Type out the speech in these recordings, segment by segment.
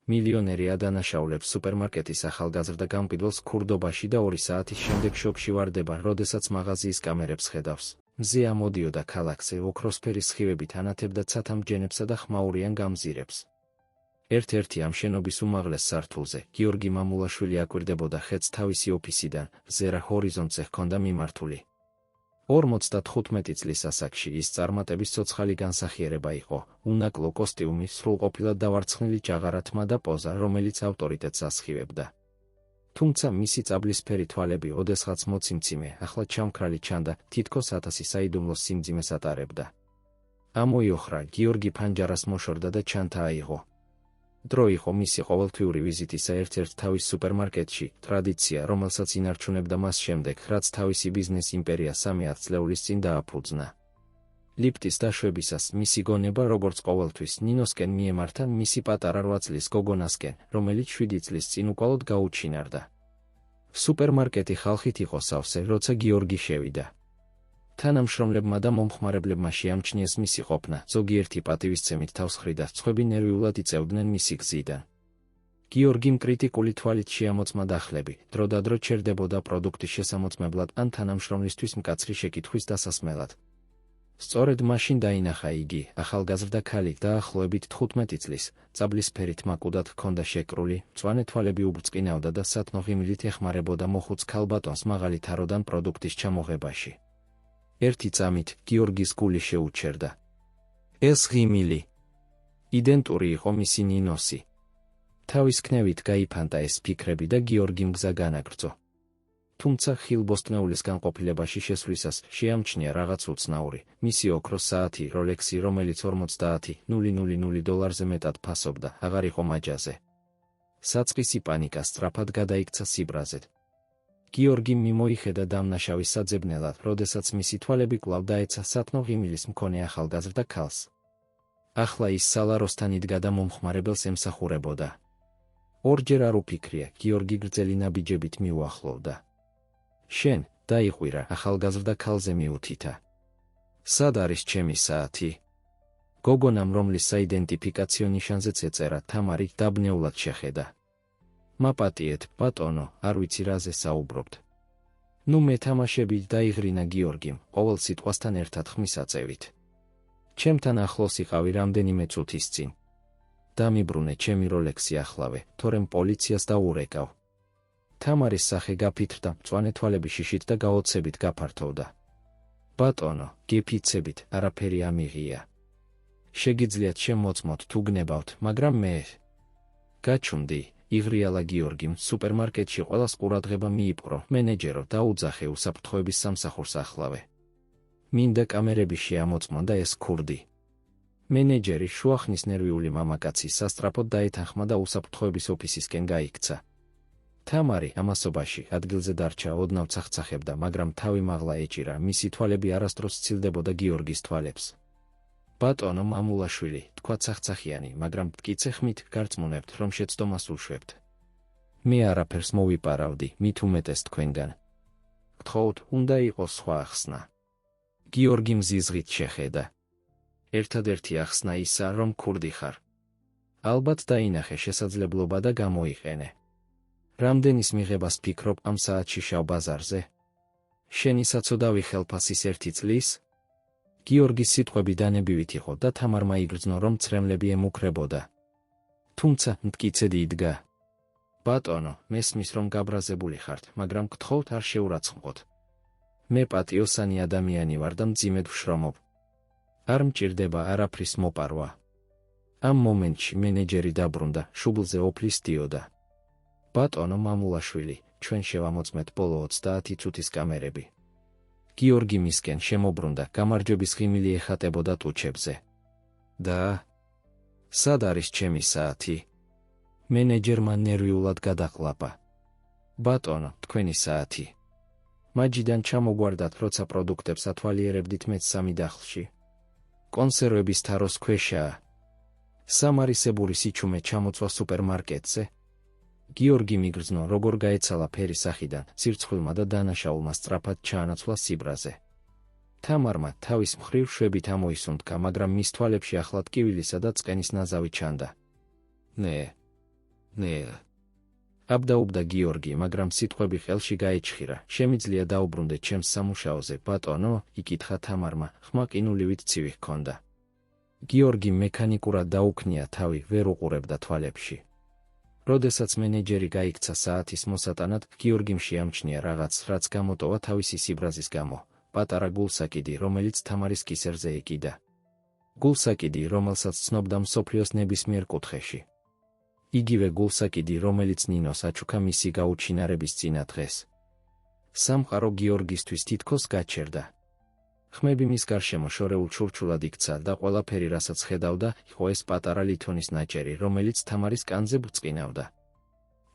მილიონერი ადანაშაულებს სუპერმარკეტის ახალგაზრდა გამყიდველს ქურდობაში და 2 საათის შემდეგ შოკში ვარდება, როდესაც მაღაზიის კამერებს ხედავს. მზე ამოდიოდა ქალაქზე, ოქროსფერი სხივებით ანათებდა ცათამბჯენებსა და ხმაურიან გამზირებს. ერთ-ერთი ამ შენობის უმაღლეს სართულზე გიორგი მამულაშვილი აკვირდებოდა ხედს თავისი ოფისიდან, ზერა ჰორიზონტზე ჰქონდა მიმართული. 55 წლის ასაკში ის წარმატების ცოცხალი განსახიერება იყო, უნაკლო კოსტიუმი, სრულყოფილად დავარცხნილი ჭაღარათმა და პოზა, რომელიც ავტორიტეტს ასხივებდა. თუმცა მისი წაბლისფერი თვალები ოდესღაც მოციმციმე, ახლა ჩამქრალი ჩანდა, თითქოს 1000 საიდუმლოს სიმძიმეს ატარებდა. ამოიოხრა, გიორგი ფანჯარას მოშორდა და ჩანთა აიღო. დრო იყო მისი ყოველთვიური ვიზიტისა ერთ-ერთ თავის სუპერმარკეტში, ტრადიცია, რომელსაც ინარჩუნებდა მას შემდეგ, რაც თავისი ბიზნეს იმპერია 3 წლეულის წინ დააფუძნა. ლიფტის დაშვებისას მისი გონება როგორც ყოველთვის ნინოსკენ მიემართა მისი პატარა 8 წლის გოგონასკენ, რომელიც 7 წლის წინ უკვალოდ გაუჩინარდა. სუპერმარკეტი ხალხით იყო სავსე, როცა გიორგი შევიდა. თანამშრომლებმა და მომხმარებლებმა შეამჩნიეს მისი ყოფნა, ზოგიერთი პატივისცემით თავს ხრიდა, სხვები ნერვიულად იწევდნენ მისი გზიდან. გიორგიმ კრიტიკული თვალით შეამოწმა დახლები, დროდადრო ჩერდებოდა პროდუქტის შესამოწმებლად ან თანამშრომლისთვის მკაცრი შეკითხვის დასასმელად. სწორედ მაშინ დაინახა იგი, ახალგაზრდა ქალი, დაახლოებით 15 წლის, წაბლისფერით მაკუდად ჰქონდა შეკრული, მწვანე თვალები უბრწყინავდა და სათნო ღიმილით ეხმარებოდა მოხუც ქალბატონს მაღალი თაროდან პროდუქტის ჩამოღებაში. ერთი წამით გიორგის გული შეუჩერდა. ეს ღიმილი იდენტური იყო მისი ნინოსი. თავის ქნევით გაიფანტა ეს ფიქრები და გიორგიმ გზა განაგრძო. თუმცა ხილბოსტნეულის განყოფილებაში შესვლისას შეამჩნია რაღაც უცნაური, მისი ოქროს საათი როლექსი, რომელიც 40,000 დოლარზე მეტად ფასობდა, აღარ იყო მაჯაზე. საწყისი პანიკა სწრაფად გადაიქცა სიბრაზედ. გიორგი მიმოიხედა დამნაშავის საძებნელად, როდესაც მისი თვალები კვლავ დაეცა სათნო ღიმილის მქონე ახალგაზრდა ქალს. ახლა ის სალაროსთან იდგა და მომხმარებელს ემსახურებოდა. ორჯერ არ უფიქრია, გიორგი გრძელი ნაბიჯებით მიუახლოვდა. შენ, დაიყვირა, ახალგაზრდა ქალზე მიუთითა. სად არის ჩემი საათი? გოგონამ, რომლის საიდენტიფიკაციო ნიშანზეც ეწერა თამარი, დაბნეულად შეხედა. მაპატიეთ, ბატონო, არ ვიცი რაზე საუბრობთ. ნუ მეთამაშებით დაიღრინა გიორგიმ, ყოველ სიტყვასთან ერთად ხმის აწევით. ჩემთან ახლოს იყავი რამდენიმე წუთის წინ. დამიბრუნე ჩემი როლექსიახლავე, თორემ პოლიციას დაურეკავ. თამარის სახე გაფითრდა, მწვანე თვალები შიშით და გაოცებით გაფართოვდა. ბატონო, გეფიცებით, არაფერი ამიღია. შეგიძლიათ შემოწმოთ თუ გნებავთ, მაგრამ მე გაჩუმდი. იღრიალა გიორგიმ, სუპერმარკეტში ყველას ყურადღება მიიპყრო, მენეჯერო, დაუძახე უსაფრთხოების სამსახურსახლავე. მინდა კამერები შეამოწმონ და ეს ქურდი. მენეჯერი, შუახნის ნერვიული მამაკაცი, სასწრაფოდ დაეთანხმა და უსაფრთხოების ოფისისკენ გაიქცა. თამარი ამასობაში ადგილზე დარჩა, ოდნავ ცახცახებდა, მაგრამ თავი მაღლა ეჭირა, მისი თვალები არასდროს სცილდებოდა გიორგის თვალებს. ბატონო მამულაშვილი, თქვა ცახცახიანი, მაგრამ მტკიცე ხმით გარწმუნებთ, რომ შეცდომას უშვებთ. მე არაფერს მოვიპარავდი, მით უმეტეს თქვენგან. გთხოვთ, უნდა იყოს სხვა ახსნა. გიორგი მზიზღით შეხედა. ერთადერთი ახსნა ისა, რომ ქურდი ხარ. ალბათ დაინახე შესაძლებლობა და გამოიყენე. რამდენის მიღებას ფიქრობ ამ საათში შავ ბაზარზე? შენი საცოდავი ხელფასის 1 წლის? გიორგის სიტყვები დანებივით იყო და თამარმა იგრძნო, რომ ცრემლები ემუქრებოდა. თუმცა მტკიცედი იდგა. ბატონო, მესმის რომ გაბრაზებული ხართ, მაგრამ გთხოვთ არ შეურაცხმყოთ. მე პატიოსანი ადამიანი ვარ და მძიმედ ვშრომობ. არ მჭირდება არაფრის მოპარვა. ამ მომენტში მენეჯერი დაბრუნდა, შუბლზე ოფლის დიოდა. ბატონო მამულაშვილი, ჩვენ შევამოწმეთ ბოლო 30 წუთის კამერები. გიორგი მისკენ შემობრუნდა, გამარჯვების ღიმილი ეხატებოდა ტუჩებზე. და სად არის ჩემი საათი? მენეჯერმა ნერვიულად გადაყლაპა. ბატონო, თქვენი საათი. მაჯიდან ჩამოგვარდათ, როცა პროდუქტებს ათვალიერებდით მეც-3 დახლში. კონსერვების თაროს ქვეშაა. სამარისებური სიჩუმე ჩამოწვა სუპერმარკეტზე. გიორგი მიგრძნო, როგორ გაეცალა ფერი სახიდან, სირცხვილმა და დანაშაულმა სწრაფად ჩაანაცვლა სიბრაზე. თამარმა თავის მხრივ შვებით ამოისუნთქა, მაგრამ მის თვალებში ახლა ტკივილისა და წყენის ნაზავი ჩანდა. ნე, ნე. აბდაუბდა გიორგი, მაგრამ სიტყვები ხელში გაეჩხირა. შემიძლია დაუბრუნდე ჩემს სამუშაოზე, ბატონო, იკითხა თამარმა, ხმა ყინულივით ცივი ჰქონდა. გიორგი მექანიკურად დაუქნია თავი, ვერ უყურებდა თვალებში. როდესაც მენეჯერი გაიქცა საათის მოსატანად, გიორგიმ შეამჩნია რაღაც, რაც გამოტოვა თავისი სიბრაზის გამო, პატარა გულსაკიდი, რომელიც თამარის კისერზე ეკიდა. გულსაკიდი, რომელსაც ცნობდა მსოფლიოს ნებისმიერ კუთხეში. იგივე გულსაკიდი, რომელიც ნინოს აჩუქა მისი გაუჩინარების წინა დღეს. სამყარო გიორგისთვის თითქოს გაჩერდა. ხმები მის გარშემო შორეულ ჩურჩულად იქცა და ყველაფერი, რასაც ხედავდა, იყო ეს პატარა ლითონის ნაჭერი, რომელიც თამარის კანზე ბრწყინავდა.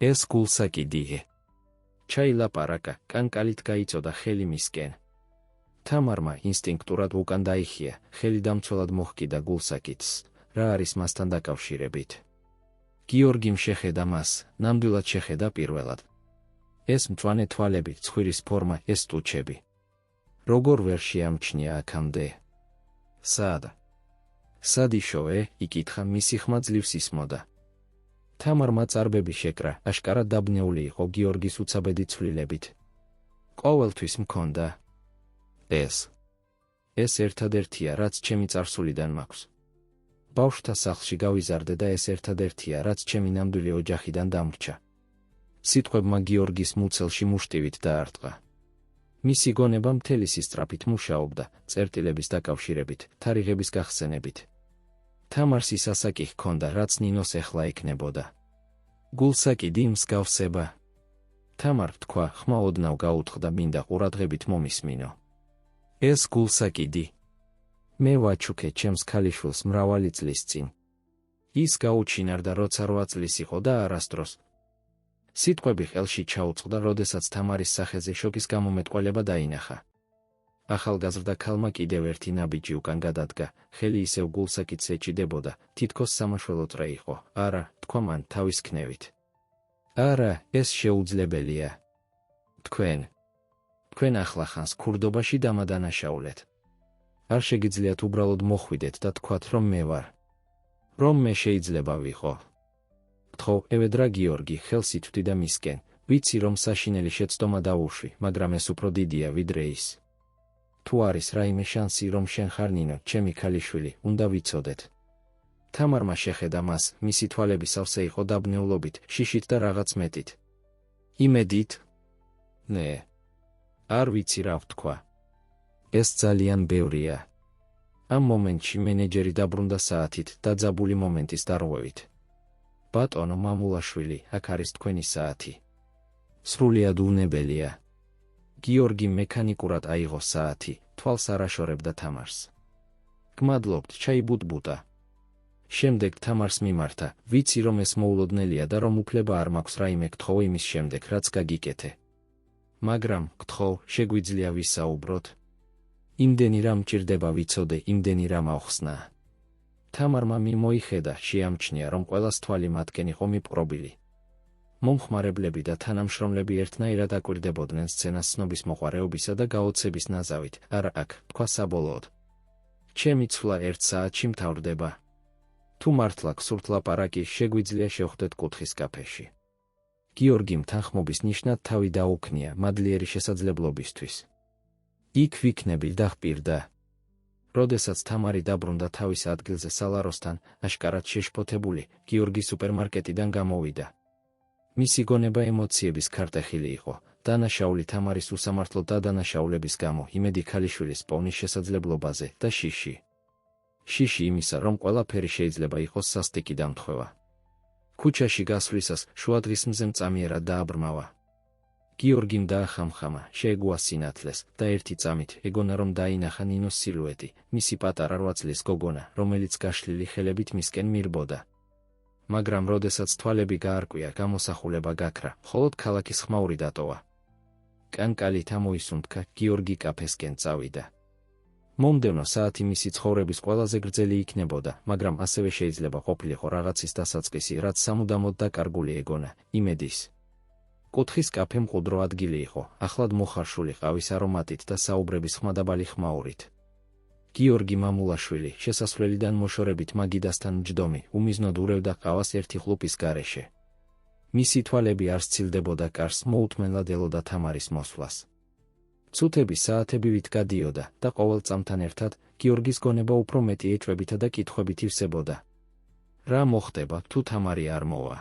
ეს გულსაკიდია. ჩაილაპარაკა, კანკალით გაიწოდა ხელი მისკენ. თამარმა ინსტინქტურად უკან დაიხია, ხელი დამცველად მოჰკიდა გულსაკიდს, რა არის მასთან დაკავშირებით. გიორგიმ შეხედა მას, ნამდვილად შეხედა პირველად. ეს მწვანე თვალები, ცხვირის ფორმა, ეს ტუჩები. როგორ ვერ შეამჩნია აქამდე? სად იშოვე? იკითხა, მისი ხმა ძლივს ისმოდა. თამარმა წარბები შეკრა, აშკარად დაბნეული იყო გიორგის უცაბედი ცვლილებით. ყოველთვის მქონდა. ეს ერთადერთია, რაც ჩემი წარსულიდან მაქვს. ბავშვთა სახლში გავიზარდე და ეს ერთადერთია, რაც ჩემი ნამდვილი ოჯახიდან დამრჩა. სიტყვებმა გიორგის მუცელში მუშტივით დაარტყა. მისი გონება მთელი სისწრაფით მუშაობდა, წერტილების დაკავშირებით, თარიღების გახსენებით. თამარს ის ასაკი ჰქონდა, რაც ნინოს ეხლა ექნებოდა. გულსაკიდი მსგავსება. თამარ თქვა, ხმა ოდნავ გაუთხდა, მინდა ყურადღებით მომისმინო. ეს გულსაკიდი. მე ვაჩუქე ჩემს ქალიშვილს მრავალი წლის წინ. ის გაუჩინარდა, როცა 8 წლის იყო და არასდროს. სიტყვები ხელში ჩაუწყდა, როდესაც თამარის სახეზე შოკის გამომეტყველება დაინახა. ახალგაზრდა ქალმა კიდევ ერთი ნაბიჯი უკან გადადგა, ხელი ისევ გულსაკიდს ეჭიდებოდა, თითქოს სამაშველო წრე იყო. არა, თქვა მან თავის ქნევით. არა, ეს შეუძლებელია. თქვენ ახლახანს ქურდობაში დამადანაშაულეთ. არ შეგიძლიათ უბრალოდ მოხვიდეთ და თქვათ, რომ მე ვარ. რომ მე შეიძლება ვიყო. გთხოვ, ევედრა გიორგი, ხელს ითვდიდა მისკენ. ვიცი, რომ საშინელი შეცდომა დაუშვი, მაგრამ ეს უფრო დიდია, ვიდრე ის. თუ არის რაიმე შანსი, რომ შენ ხარ ნინო, ჩემი ქალიშვილი, უნდა ვიცოდეთ. თამარმა შეხედა მას, მისი თვალები სავსე იყო დაბნეულობით, შიშით და რაღაც მეტით. იმედით? ნე. არ ვიცი რა ვთქვა. ეს ძალიან ბევრია. ამ მომენტში მენეჯერი დაბრუნდა საათით, დაძაბული მომენტის დარღვევით. ბატონო მამულაშვილი, აქ არის თქვენი საათი. სრულიად უნებელია. გიორგი მექანიკურად აიღო საათი, თვალს არაშორებდა თამარს. გმადლობთ, ჩაიბუტბუტა. შემდეგ თამარს მიმართა, ვიცი, რომ ეს მოულოდნელია და რომ უფლება არ მაქვს რაიმე გთხოვ იმის შემდეგ, რაც გაგიკეთე. მაგრამ, გთხოვ, შეგვიძლია ვისაუბროთ. იმდენი რამ მჭირდება ვიცოდე, იმდენი რამ ავხსნა. თამარმა მიმოიხედა, შეამჩნია, რომ ყველას თვალი მათკენ იყო მიპყრობილი. მომხმარებლები და თანამშრომლები ერთნაირად აკვირდებოდნენ სცენას ცნობის მოყვარეობისა და გაოცების ნაზავით. არა აქ, თქვა საბოლოოდ. ჩემი ცვლა 1 საათში მთავრდება. თუ მართლა გსურთ ლაპარაკი, შეგვიძლია შევხვდეთ კუთხის კაფეში. გიორგიმ თანხმობის ნიშნად თავი დაუქნია, მადლიერი შესაძლებლობისთვის. იქ ვიქნები, დახპირდა. როდესაც თამარი დაბრუნდა თავის ადგილზე სალაროსთან, აშკარად შეშფოთებული, გიორგი სუპერმარკეტიდან გამოვიდა. მისი გონება ემოციების ქარტეხილი იყო, დანაშაული თამარის უსამართლო დადანაშაულების გამო, იმედი ქალიშვილის პოვნის შესაძლებლობაზე და შიში იმისა, რომ ყველაფერი შეიძლება იყოს სასტიკი დამთხვევა. ქუჩაში გასვლისას შუადღის მზე მწამიერად დააბრმავა. გიორგიმ დაახამხამა, შეეგუა სინათლეს და ერთი წამით ეგონა, რომ დაინახა ნინოს სილუეტი, მისი პატარა 8 წლის გოგონა, რომელიც გაშლილი ხელებით მისკენ მირბოდა. მაგრამ როდესაც თვალები გაარკვია, გამოსახულება გაქრა, მხოლოდ ქალაქის ხმაური დატოვა. კანკალით ამოისუნთქა, გიორგი კაფესკენ წავიდა. მომდევნო საათი მისი ცხოვრების ყველაზე გრძელი იქნებოდა, მაგრამ ასევე შეიძლება ყოფილიყო რაღაცის დასაწყისი, რაც სამუდამოდ დაკარგული ეგონა, იმედის. კუთხის კაფე მყუდრო ადგილი იყო, ახლად მოხარშული ყავის არომატით და საუბრების ხმადაბალი ხმაურით. გიორგი მამულაშვილი შესასვლელიდან მოშორებით მაგიდასთან მჯდომი, უმიზნოდ ურევდა ყავას ერთი ხლუპის გარეშე. მისი თვალები არ სცილდებოდა კარს, მოუთმენლად ელოდა თამარის მოსვლას. წუთები საათები ვით გადიოდა და ყოველ წამთან ერთად გიორგის გონება უფრო მეტი ეჭვებითა და კითხვებით ივსებოდა. რა მოხდება, თუ თამარი არ მოვა?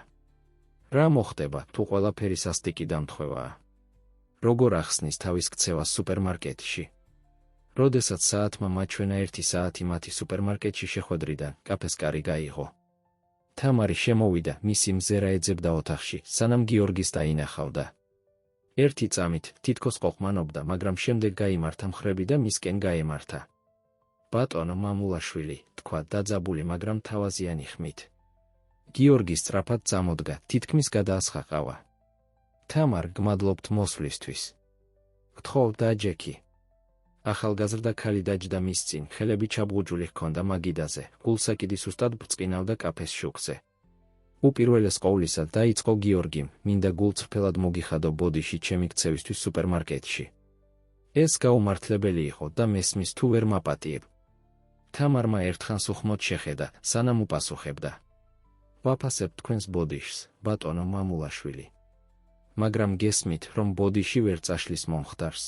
რა მოხდება, თუ ყველაფერი სასტიკი დამთხვევაა? როგორ ახსნის თავის ქცევას სუპერმარკეტში? როდესაც საათმა მაჩვენა 1 საათი მათი სუპერმარკეტში შეხვედრიდან, კაფეს კარი გაიღო. თამარი შემოვიდა, მისი მზერა ეძებდა ოთახში, სანამ გიორგის დაინახავდა. ერთი წამით თითქოს ყოყმანობდა, მაგრამ შემდეგ გაიმართა მხრები და მისკენ გაემართა. ბატონო მამულაშვილი, თქვა დაძაბული, მაგრამ თავაზიანი ხმით. გიორგი სწრაფად წამოდგა, თითქმის გადაასხაყავა. თამარ, გმადლობთ მოსვლისთვის. გთხოვ დაჯექი. ახალგაზრდა ქალი დაჯდა მის წინ, ხელები ჩაბღუჯული ჰქონდა მაგიდაზე, გულსაკიდი სუსტად ბრწყინავდა კაფეს შუქზე. უპირველეს ყოვლისა დაიწყო გიორგიმ, მინდა გულწრფელად მოგიხადო ბოდიში ჩემი ქცევისთვის სუპერმარკეტში. ეს გაუმართლებელი იყო და მესმის თუ ვერ მაპატიებ. თამარმა ერთხანს უხმოდ შეხედა, სანამ უპასუხებდა. ვაფასებ თქვენს ბოდიშს, ბატონო მამულაშვილი. მაგრამ გესმით, რომ ბოდიში ვერ წაშლის მომხდარს.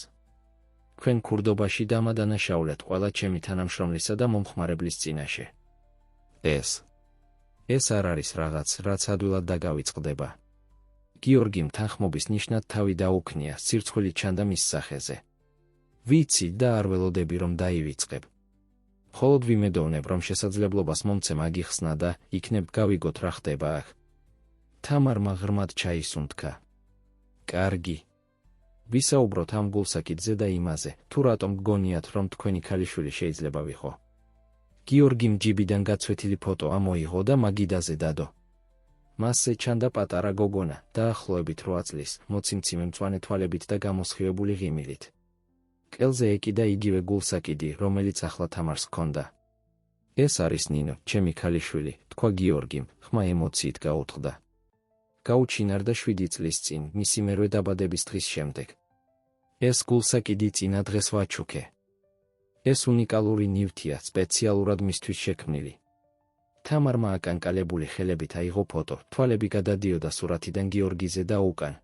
თქვენ ქურდობაში დამადანაშაულეთ ყველა ჩემი თანამშრომლისა და მომხმარებლის წინაშე. ეს არ არის რაღაც, რაც ადვილად დაგავიწყდება. გიორგიმ თანხმობის ნიშნად თავი დაუქნია, სირცხვილი ჩანდა მის სახეზე. ვიცი და არ ველოდები რომ დაივიწყებ. მხოლოდ ვიმედოვნებ, რომ შესაძლებლობას მომცემ აგიხსნა და იქნებ გავიგოთ რა ხდება აქ. თამარმა ღრმად ჩაისუნთქა. კარგი. ვისაუბროთ ამ გულსაკიდზე და იმაზე, თუ რატომ გგონიათ, რომ თქვენი ქალიშვილი შეიძლება ვიყო. გიორგიმ ჯიბიდან გაცვეთილი ფოტო ამოიღო და მაგიდაზე დადო. მასზე ჩანდა პატარა გოგონა, დაახლოებით 8 წლის, მოციმციმე მწვანე თვალებით და გამოსხივებული ღიმილით. კელზე ეკიდა იგივე გულსაკიდი, რომელიც ახლა თამარს ჰქონდა. ეს არის ნინო, ჩემი ქალიშვილი, თქვა გიორგიმ, ხმა ემოციით გაუთხდა. გაუჩინარდა 7 წლის წინ, მისი მერვე დაბადების დღის შემდეგ. ეს გულსაკიდი წინა დღეს ვაჩუქე. ეს უნიკალური ნივთია, სპეციალურად მისთვის შექმნილი. თამარმა აკანკალებული ხელებით აიღო ფოტო, თვალები გადადიოდა სურათიდან გიორგიზე და უკან.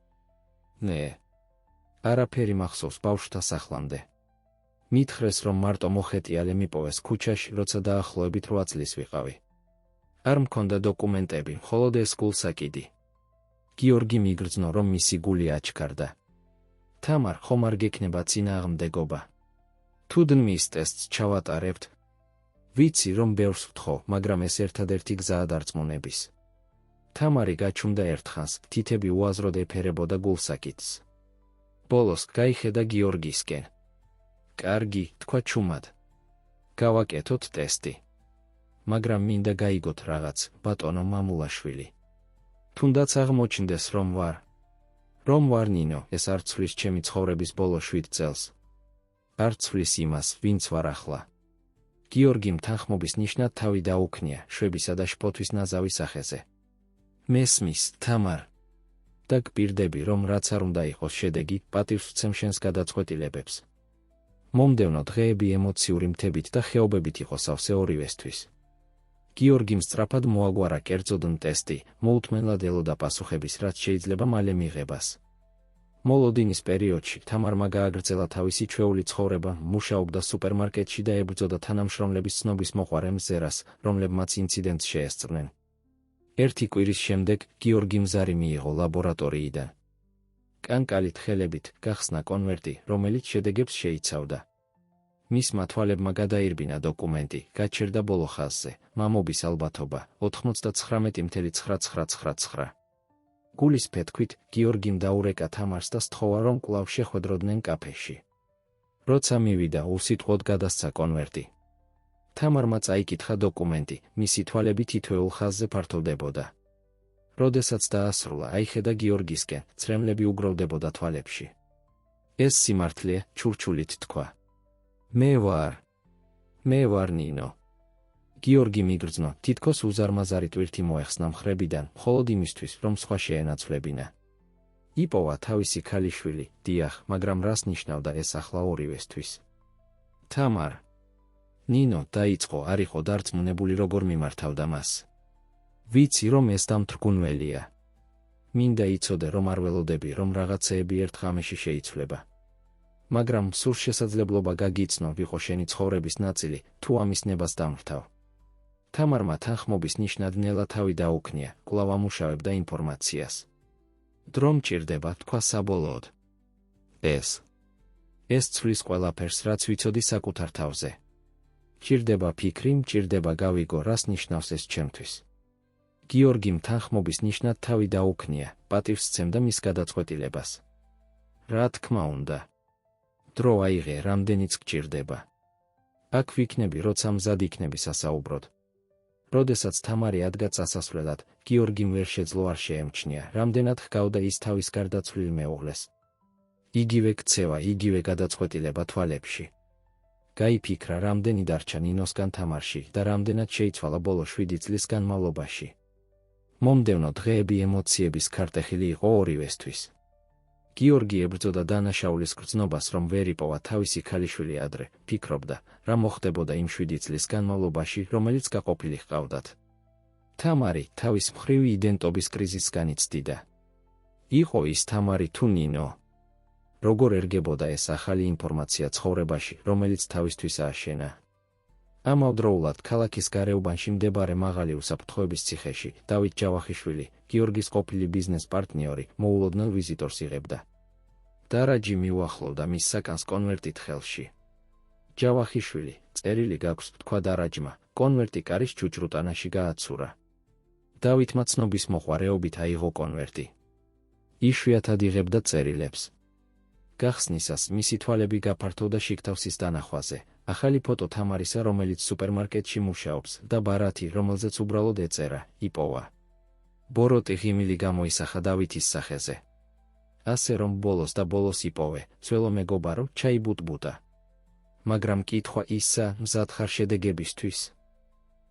არაფერი მახსოვს ბავშვთა სახლამდე. მითხრეს, რომ მარტო მოხეტიალე მიპოვეს ქუჩაში, როცა დაახლოებით 8 წლის ვიყავი. არ მქონდა დოკუმენტები, მხოლოდ ეს გულსაკიდი. გიორგი მიგრძნო, რომ მისი გული აჩქარდა. თამარ, ხომ არ გექნება წინააღმდეგობა? თუ დმის ტესტს ჩავატარებთ? ვიცი, რომ ბევრს ვთხოვ, მაგრამ ეს ერთადერთი გზაა დარწმუნების. თამარი გაჩუმდა ერთხანს, თითები უაზროდ ეფერებოდა გულსაკიდს. ბოლოს გაიხედა გიორგისკენ. კარგი, თქვა ჩუმად. გავაკეთოთ ტესტი. მაგრამ მინდა გაიგოთ რაღაც, ბატონო მამულაშვილი. თუნდაც აღმოჩნდეს, რომ ვარ ნინო, ეს არ ცვლის ჩემი ცხოვრების ბოლო 7 წელს. არ ცვლის იმას, ვინც ვარ ახლა. გიორგიმ თანხმობის ნიშნად თავი დაუქნია, შვებისა და შფოთვის ნაზავი სახეზე. მესმის, თამარ. და გპირდები, რომ რაც არ უნდა იყოს შედეგი, პატივს ვცემ შენს გადაწყვეტილებებს. მომდევნო დღეები ემოციური მთებით და ხეობებით იყო სავსე ორივესთვის. გიორგიმ სწრაფად მოაგვარა კერძოდნ ტესტი, მოუთმენლად ელოდა პასუხების, რაც შეიძლება მალე მიღებას. მოლოდინის პერიოდში თამარმა გააგრძელა თავისი ჩვეული ცხოვრება, მუშაობდა სუპერმარკეტში და ებრძოდა თანამშრომლების ცნობის მოყვარე მზერას, რომლებმაც ინციდენტს შეესწრნენ. ერთი კვირის შემდეგ გიორგიმ ზარი მიიღო ლაბორატორიიდან. კანკალით ხელებით გახსნა კონვერტი, რომელიც შედეგებს შეიცავდა. მისმა თვალებმა გადაირბინა დოკუმენტი, გაჩერდა ბოლო ხაზზე, მამობის ალბათობა 99.999. გულის ფეთქვით გიორგიმ დაურეკა თამარს და სთხოვა, რომ კვლავ შეხვედროდნენ კაფეში. როცა მივიდა, უსიტყვოდ გადასცა კონვერტი. თამარმა წაიკითხა დოკუმენტი, მისი თვალები თითოეულ ხაზზე ფართოვდებოდა. როდესაც დაასრულა, აიხედა გიორგისკენ, წრემლები უგროვდებოდა თვალებში. ეს სიმართლეა, ჩურჩულით თქვა. მე ვარ ნინო. გიორგი მიგრძნო, თითქოს უზარმაზარი ტვირთი მოეხსნა მხრებიდან, მხოლოდ იმისთვის, რომ სხვა შეენაცვლებინა. იპოვა თავისი ქალიშვილი, დიახ, მაგრამ რას ნიშნავდა ეს ახლა ორივესთვის? თამარ. ნინო დაიწყო, არ იყო დარწმუნებული, როგორ მიმართავდა მას. ვიცი, რომ ეს დამთრგუნველია. მინდა იცოდე, რომ არ ველოდები, რომ რაღაცეები ერთ ღამეში შეიცვლება. მაგრამ სულ შესაძლებლობა გაგიცნო, ვიყო შენი ცხოვრების ნაწილი, თუ ამის ნებას დამრთავ. თამარმა თანხმობის ნიშნად ნელა თავი დაუქნია, კვლავ ამუშავებდა ინფორმაციას. დრო მჭირდება, თქვა საბოლოოდ. ეს ცვლის ყველაფერს, რაც ვიცოდი საკუთარ თავზე. მჭირდება ფიქრი, მჭირდება გავიგო, რას ნიშნავს ეს ჩემთვის. გიორგიმ თანხმობის ნიშნად თავი დაუქნია, პატივს სცემდა მის გადაწყვეტილებას. რა თქმა უნდა. დრო აიღე, რამდენიც გჭირდება. აქ ვიქნები, როცა მზად იქნები სასაუბროდ. როდესაც თამარი ადგა წასასვლელად, გიორგიმ ვერ შეძლო არ შეემჩნია, რამდენად ჰგავდა ის თავის გარდაცვლილ მეუღლეს. იგივე ქცევა, იგივე გადაწყვეტილება თვალებში. გაიფიქრა, რამდენი დარჩა ნინოსგან თამარში და რამდენად შეიცვალა ბოლო 7 წლის განმავლობაში. მომდევნო დღეები ემოციების ქარტეხილი იყო ორივესთვის. გიორგი ებრძოდა დანაშაულის გრძნობას, რომ ვერ იპოვა თავისი ქალიშვილი ადრე, ფიქრობდა, რა მოხდებოდა იმ 7 წლის განმავლობაში, რომელიც გაყოფილი ჰყავდათ. თამარი თავის მხრივ იდენტობის კრიზისგან იცდიდა. იყო ის თამარი თუ ნინო? როგორ ერგებოდა ეს ახალი ინფორმაცია ცხოვრებაში, რომელიც თავისთვის ააშენა? ამავდროულად ქალაქის გარეუბანში მდებარე მაღალი უსაფრთხოების ციხეში დავით ჯავახიშვილი, გიორგის ყოფილი ბიზნეს პარტნიორი, მოულოდნელ ვიზიტორს იღებდა. დარაჯი მიუახლოვდა მის საკანს კონვერტით ხელში. ჯავახიშვილი, წერილი გაქვს, თქვა დარაჯმა, კონვერტი კარის ჩუჭრუტანაში გააცურა. დავითმა ცნობის მოყვარეობით აიღო კონვერტი. იშვიათად იღებდა წერილებს. გახსნისას მისი თვალები გაფართოვდა შიგთავსის დანახვაზე, ახალი ფოტო თამარისა, რომელიც სუპერმარკეტში მუშაობს, და ბარათი, რომელზეც უბრალოდ ეწერა, იპოვა. ბოროტი ღიმილი გამოისახა დავითის სახეზე. ასე რომ ბოლოს და ბოლოს იპოვე, ძველო მეგობარო, ჩაიბუტბუტა. მაგრამ კითხვა ისა, მზად ხარ შედეგებისთვის?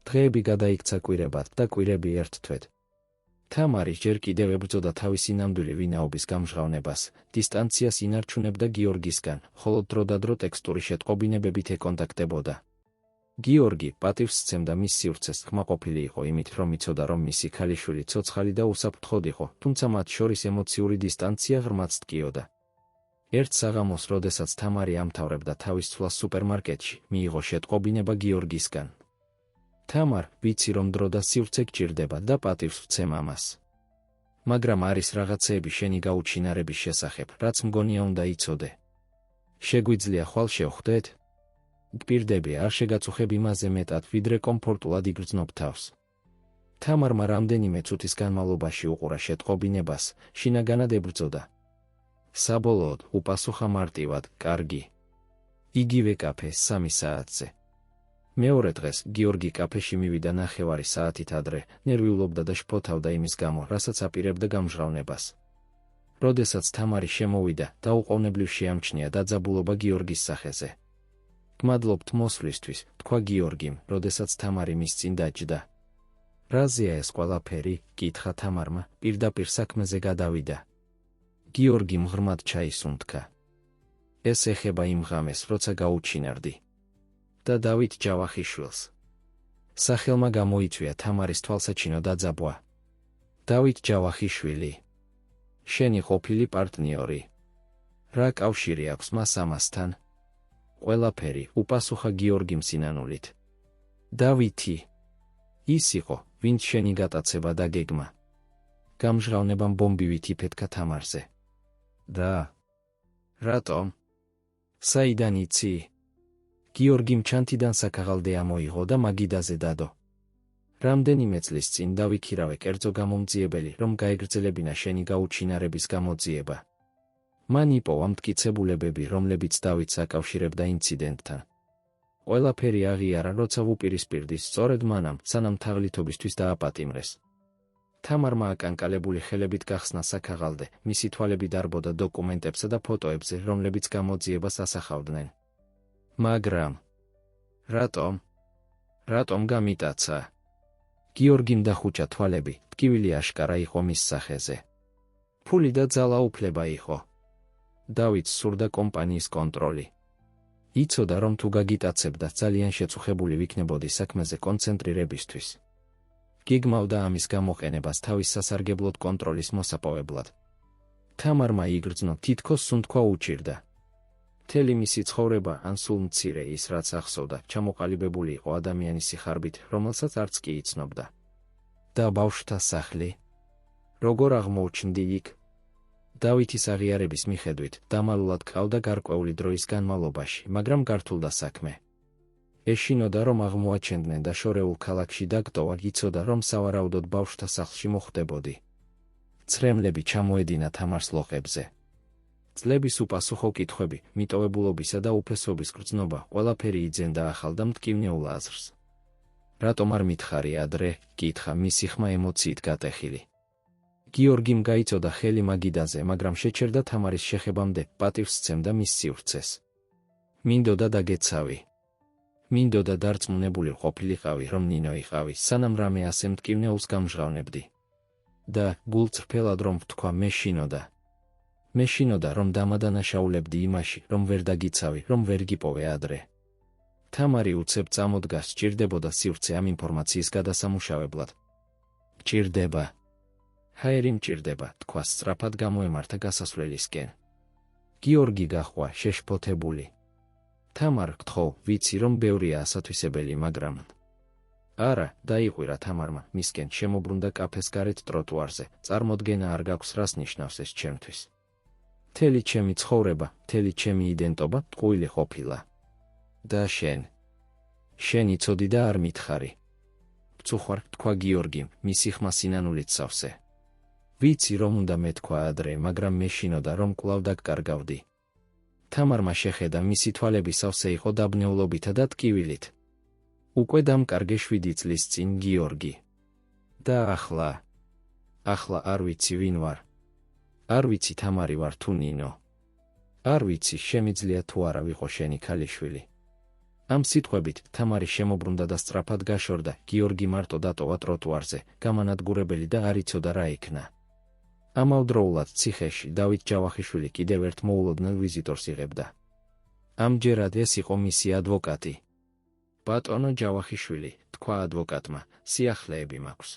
დღეები გადაიქცა კვირებად და კვირები ერთ თვედ. თამარი ჯერ კიდევ ებრძოდა თავისი ნამდვილი ვინაობის გამჟღავნებას, დისტანციას ინარჩუნებდა გიორგისგან, ხოლო დროდადრო ტექსტური შეტყობინებებით ეკონტაქტებოდა. გიორგი პატივს სცემდა მის სივრცეს, ხმაყოფილი იყო იმით, რომ იცოდა, რომ მისი ქალიშვილი ცოცხალი და უსაფრთხოდ იყო, თუმცა მათ შორის ემოციური დისტანცია ღრმაც ტკიოდა. ერთ საღამოს, როდესაც თამარი ამთავრებდა თავის ცვლას სუპერმარკეტში, მიიღო შეტყობინება გიორგისგან. თამარ, ვიცი, რომ დრო და სივრცე გჭირდება და პატივს ვცემ ამას. მაგრამ არის რაღაცეები შენი გაუჩინარების შესახებ, რაც მგონია უნდა იცოდე. შეგვიძლია ხვალ შევხვდეთ? გპირდები, არ შეგაწუხებ იმაზე მეტად, ვიდრე კომფორტულად იგრძნობ თავს. თამარმა რამდენიმე წუთის განმავლობაში უყურა შეტყობინებას, შინაგანად ებრძოდა. საბოლოოდ უპასუხა მარტივად, კარგი. იგივე კაფე 3 საათზე. მეორე დღეს გიორგი კაფეში მივიდა 9 საათით ადრე, ნერვიულობდა და შფოთავდა იმის გამო, რასაც აპირებდა გამჟღავნებას. როდესაც თამარი შემოვიდა, დაუყოვნებლივ შეამჩნია დაძაბულობა გიორგის სახეზე. გმადლობთ მოსვლისთვის, თქვა გიორგიმ, როდესაც თამარი მის წინ დაჯდა. რაზეა ეს ყველაფერი? კითხა თამარმა, პირდაპირ საქმეზე გადავიდა. გიორგიმ ღრმად ჩაისუნთქა. ეს ეხება იმ ღამეს, როცა გაუჩინარდი. და დავით ჯავახიშვილს. სახელმა გამოიწვია თამარის თვალსაჩინო დაძაბვა. დავით ჯავახიშვილი. შენი ყოფილი პარტნიორი. რა კავშირი აქვს მას ამასთან? ყველაფერი, უპასუხა გიორგიმ სინანულით. დავითი. ის იყო, ვინც შენი გატაცება და გეგმა. გამჟღავნებამ ბომბივით იფეთქა თამარზე. და რატომ? საიდან იცი? გიორგიმ ჩანთიდან საკაღალდე ამოიღო და მაგიდაზე დადო. რამდენიმე წლის წინ დავიქირავე კერძო გამომძიებელი, რომ გაეგრძელებინა შენი გაუჩინარების გამოძიება. მან იპოვა მტკიცებულებები, რომლებიც დავითს აკავშირებდა ინციდენტთან. ყველაფერი აღიარა, როცა ვუპირისპირდი, სწორედ მანამ, სანამ თაღლითობისთვის დააპატიმრეს. თამარმა აკანკალებული ხელებით გახსნა საკაღალდე, მისი თვალები დარბოდა დოკუმენტებსა და ფოტოებზე, რომლებიც გამოძიებას ასახავდნენ. მაგრამ რატომ გამიტაცა? გიორგიმ დახუჭა თვალები, ტკივილი აშკარა იყო მის სახეზე. ფული და ძალა უფლება იყო. დავითს სურდა კომპანიის კონტროლი. იცოდა, რომ თუ გაგიტაცებდა, ძალიან შეწუხებული ვიქნებოდი საქმეზე კონცენტრირებისთვის. გიგმავდა ამის გამოყენებას თავის სასარგებლოდ კონტროლის მოსაპოვებლად. თამარმა იგრძნო, თითქოს სუნთქვა უჭირდა. მთელი მისი ცხოვრება, ან სულ მცირე ის, რაც ახსოვდა, ჩამოყალიბებული იყო ადამიანის სიხარბით, რომელსაც არც კი იცნობდა. და ბავშვთა სახლი? როგორ აღმოუჩნდი იქ? დავითის აღიარების მიხედვით, დამალულად კრავდა გარკვეული დროის განმავლობაში, მაგრამ გართულდა საქმე. ეშინოდა, რომ აღმოაჩენდნენ და შორეულ ქალაქში დაგტოვა, იცოდა, რომ სავარაუდოდ ბავშვთა სახლში მოხვდებოდი. ცრემლები ჩამოედინა თამარს ლოყებზე. წლების უპასუხო კითხვები, მიტოვებულობისა და უფესობის გრძნობა, ყველაფერი იძენდა ახალ და მტკივნეულ აზრს. რატომ არ მითხარი ადრე? კითხა, მისი ხმა ემოციით გატეხილი. გიორგიმ გაიწოდა ხელი მაგიდაზე, მაგრამ შეჩერდა თამარის შეხებამდე, პატივს სცემდა მის სივრცეს. მინდოდა დაგეცავი. მინდოდა დარწმუნებული ყოფილიყავი, რომ ნინო იყავი, სანამ რამე ასე მტკივნეულს გამჟღავნებდი. და გულწრფელად რომ ვთქვა, მეშინოდა, რომ დამადანაშაულებდი იმაში, რომ ვერ დაგიცავი, რომ ვერ გიპოვე ადრე. თამარი უცებ წამოდგა, სჭირდებოდა სივრცე ამ ინფორმაციის გადასამუშავებლად. მჭირდება. ჰაერი მჭირდება, თქვა სწრაფად გამოემართა გასასვლელისკენ. გიორგი გაჰყვა, შეშფოთებული. თამარ, გთხოვ, ვიცი, რომ ბევრია ასათვისებელი, მაგრამ არა, დაიყვირა თამარმა, მისკენ შემობრუნდა კაფეს გარეთ ტროტუარზე. წარმოდგენა არ გაქვს, რას ნიშნავს ეს ჩემთვის. მთელი ჩემი ცხოვრება, მთელი ჩემი იდენტობა ტყუილი ყოფილა. და შენ იცოდი და არ მითხარი. ვწუხვარ, თქვა გიორგიმ, მისი ხმა სინანულით სავსე. ვიცი, რომ უნდა მეთქვა ადრე, მაგრამ მეშინოდა, რომ კვლავ დაგკარგავდი. თამარმა შეხედა, მისი თვალები სავსე იყო დაბნეულობითა და ტკივილით. უკვე დამკარგე 7 წლის წინ, გიორგი. და ახლა არ ვიცი ვინ ვარ. არ ვიცი თამარი ვარ თუ ნინო. არ ვიცი, შემიძლია თუ არა ვიყო შენი ქალიშვილი. ამ სიტყვებით თამარი შემობრუნდა და სწრაფად გაშორდა. გიორგი მარტო დატოვა ტროტუარზე, გამანადგურებელი და არ იცოდა რა იქნა. ამავდროულად ციხეში დავით ჯავახიშვილი კიდევ ერთ მოულოდნელ ვიზიტორს იღებდა. ამჯერად ეს იყო მისი ადვოკატი. ბატონო ჯავახიშვილი, თქვა ადვოკატმა, სიახლეები მაქვს.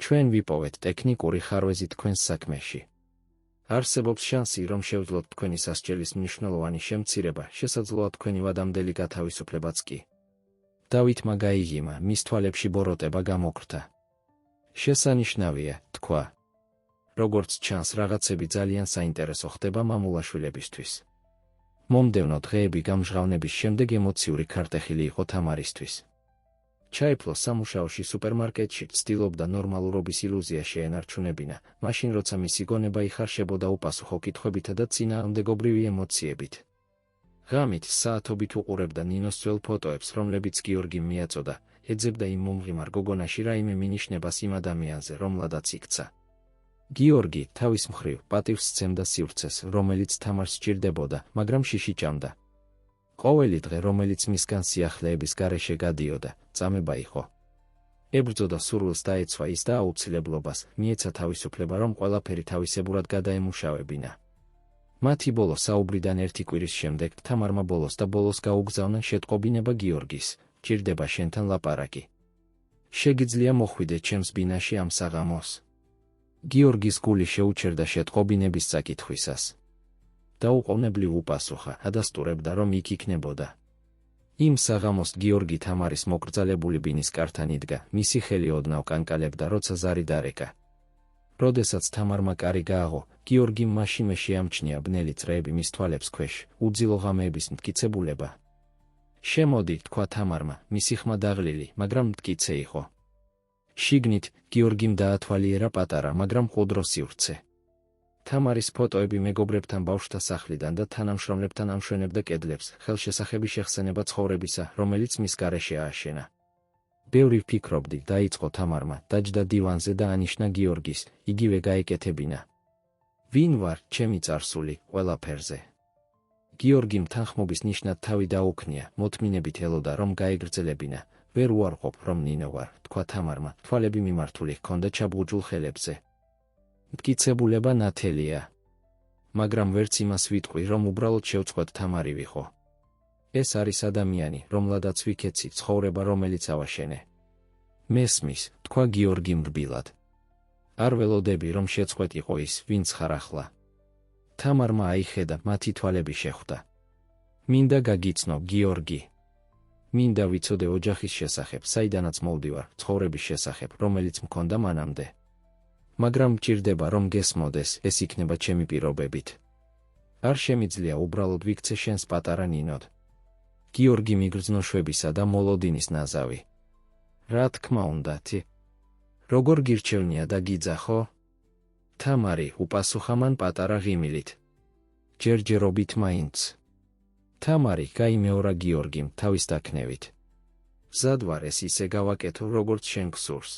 ჩვენ ვიპოვეთ ტექნიკური ხარვეზი თქვენს საქმეში. არსებობს შანსი, რომ შევძლოთ თქვენი სასჯელის მნიშვნელოვანი შემცირება, შესაძლოა თქვენი ვადამდელი გათავისუფლებაც კი. დავითმა გაიღიმა, მის თვალებში ბოროტება გამოგრთა. შესანიშნავია, თქვა. როგორც ჩანს, რაღაცები ძალიან საინტერესო ხდება მამულაშვილებისთვის. მომდევნო დღეები გამჟღავნების შემდეგ ემოციური ქარტეხილი იყო თამარისთვის. ჩაეფლო სამუშაოში სუპერმარკეტში, ცდილობდა ნორმალურობის ილუზია შეენარჩუნებინა, მაშინ როცა მისი გონება იხარშებოდა უპასუხო კითხვებითა და წინააღმდეგობრივი ემოციებით. ღამით საათობით უყურებდა ნინოს ძველ ფოტოებს, რომლებიც გიორგიმ მიაწოდა, ეძებდა იმ მომღიმარ გოგონაში რაიმე მინიშნებას იმ ადამიანზე, რომლადაც იქცა. გიორგი თავის მხრივ პატივს სცემდა სივრცეს, რომელიც თამარს სჭირდებოდა, მაგრამ შიში ჭამდა. ყოველი დღე, რომელიც მისგან სიახლეების გარეშე გადიოდა, წამება იყო. ებრძოდა სურვილს დაეცვა ის და აუცილებლობას, მიეცა თავისუფლება, რომ ყველაფერი თავისებურად გადაემუშავებინა. მათი ბოლო საუბრიდან 1 კვირის შემდეგ თამარმა ბოლოს გაუგზავნა შეტყობინება გიორგის, ჭირდება შენთან ლაპარაკი. შეგიძლია მოხვიდე ჩემს ბინაში ამ საღამოს? გიორგის გული შეუჩერდა შეტყობინების საკითხვისას. დაუყოვნებლივ უპასუხა, ადასტურებდა, რომ იქ იქნებოდა. იმ საღამოს გიორგი თამარის მოკრძალებული ბინის კართან იდგა, მისი ხელი ოდნავ კანკალებდა, როცა ზარი დარეკა. როდესაც თამარმა კარი გააღო, გიორგიმ მაშინვე შეამჩნია ბნელი წრეები მის თვალებს ქვეშ, უძილო ღამეების მტკიცებულება. შემოდი, თქვა თამარმა, მისი ხმა დაღლილი, მაგრამ მტკიცე იყო. შიგნით გიორგიმ დაათვალიერა პატარა, მაგრამ მყუდრო სივრცე. თამარის ფოტოები მეგობრებთან ბავშვთა სახლიდან და თანამშრომლებთან ამშვენებდა კედლებს, ხელშესახები შეხსენება ცხოვრებისა, რომელიც მის გარეშე ააშენა. ბევრი ვფიქრობდი, დაიწყო თამარმა, დაჯდა დივანზე და ანიშნა გიორგის, იგივე გაეკეთებინა. ვინ ვარ, ჩემი წარსული, ყველაფერზე. გიორგიმ თანხმობის ნიშნად თავი დაუქნია, მოთმინებით ელოდა, რომ გაეგრძელებინა. ვერ უარყოფ, რომ ნინო ვარ, თქვა თამარმა, თვალები მიმართული ჰქონდა ჩაბუჯულ ხელებზე. მტკიცებულება ნათელია. მაგრამ ვერც იმას ვიტყვი, რომ უბრალოდ შევწყვეტ თამარი ვიყო. ეს არის ადამიანი, რომლადაც ვიქეცი, ცხოვრება, რომელიც ავაშენე. მესმის, თქვა გიორგიმ რბილად. არ ველოდები, რომ შეწყვეტიყო ის, ვინც ხარ ახლა. თამარმა აიხედა, მათი თვალები შეხვდა. მინდა გაგიცნო, გიორგი. მინდა ვიცოდე ოჯახის შესახებ, საიდანაც მოვდივარ, ცხოვრების შესახებ, რომელიც მქონდა მანამდე. მაგრამ მჭირდება, რომ გესმოდეს, ეს იქნება ჩემი პირობებით. არ შემიძლია უბრალოდ ვიქცე შენს პატარა ნინოდ. გიორგი მიგრძნო შვებისა და მოლოდინის ნაზავი. რა თქმა უნდა, როგორ გირჩევნია და გიძახო? თამარი უპასუხა მან პატარა ღიმილით. ჯერჯერობით მაინც. თამარი გაიმეორა გიორგიმ თავის დაქნევით. მზად ვარ ეს ისე გავაკეთო, როგორც შენ გსურს.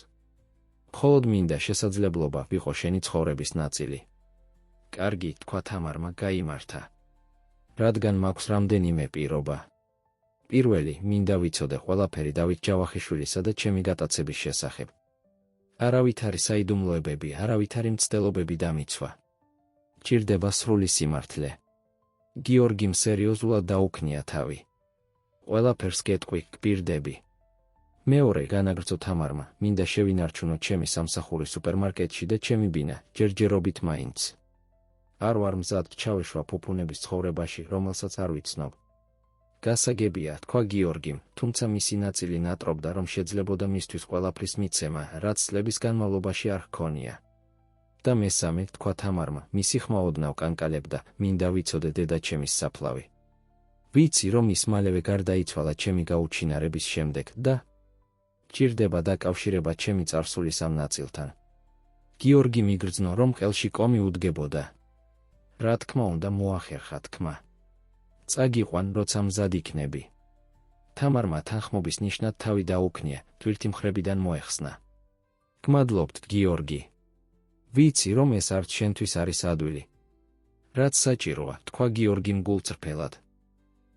მხოლოდ მინდა შესაძლებლობა ვიყო შენი ცხოვრების ნაწილი. კარგი, თქვა თამარმა, გაიმართა. რადგან მაქვს რამდენიმე პირობა. პირველი, მინდა ვიცოდე ყველაფერი დავით ჯავახიშვილისა და ჩემი გატაცების შესახებ. არავითარი საიდუმლოებები, არავითარი მცდელობები დამიცვა. ჭირდება სრული სიმართლე. გიორგიმ სერიოზულად დაუქნია თავი. ყველაფერს გეტყვი, გპირდები. მეორე, განაგრძო თამარმა, მინდა შევინარჩუნო ჩემი სამსახური სუპერმარკეტში და ჩემი ბინა, ჯერჯერობით მაინც. არ ვარ მზად ჩავეშვა ფუფუნების ცხოვრებაში, რომელსაც არ ვიცნობ. გასაგებია, თქვა გიორგიმ, თუმცა მისი ნაწილი ნატრობდა, რომ შეძლებოდა მისთვის ყველაფრის მიცემა, რაც წლების განმავლობაში არ ჰქონია. და მესამე, თქვა თამარმა, მისი ხმა ოდნავ კანკალებდა, მინდა ვიცოდე დედაჩემის საფლავი. ვიცი, რომ ის მალევე გარდაიცვალა ჩემი გაუჩინარების შემდეგ და ჭირდება დაკავშირება ჩემი წარსულის ამ ნაწილთან. გიორგი მიგრძნო, რომ ყელში კომი უდგებოდა. რა თქმა უნდა, მოახერხა თქმა. წაგიყვან, როცა მზად იქნები. თამარმა თანხმობის ნიშნად თავი დაუქნია, თვირთი მხრებიდან მოეხსნა. გმადლობთ, გიორგი. ვიცი, რომ ეს არც შენთვის არის ადვილი. რაც საჭიროა, თქვა გიორგიმ გულწრფელად.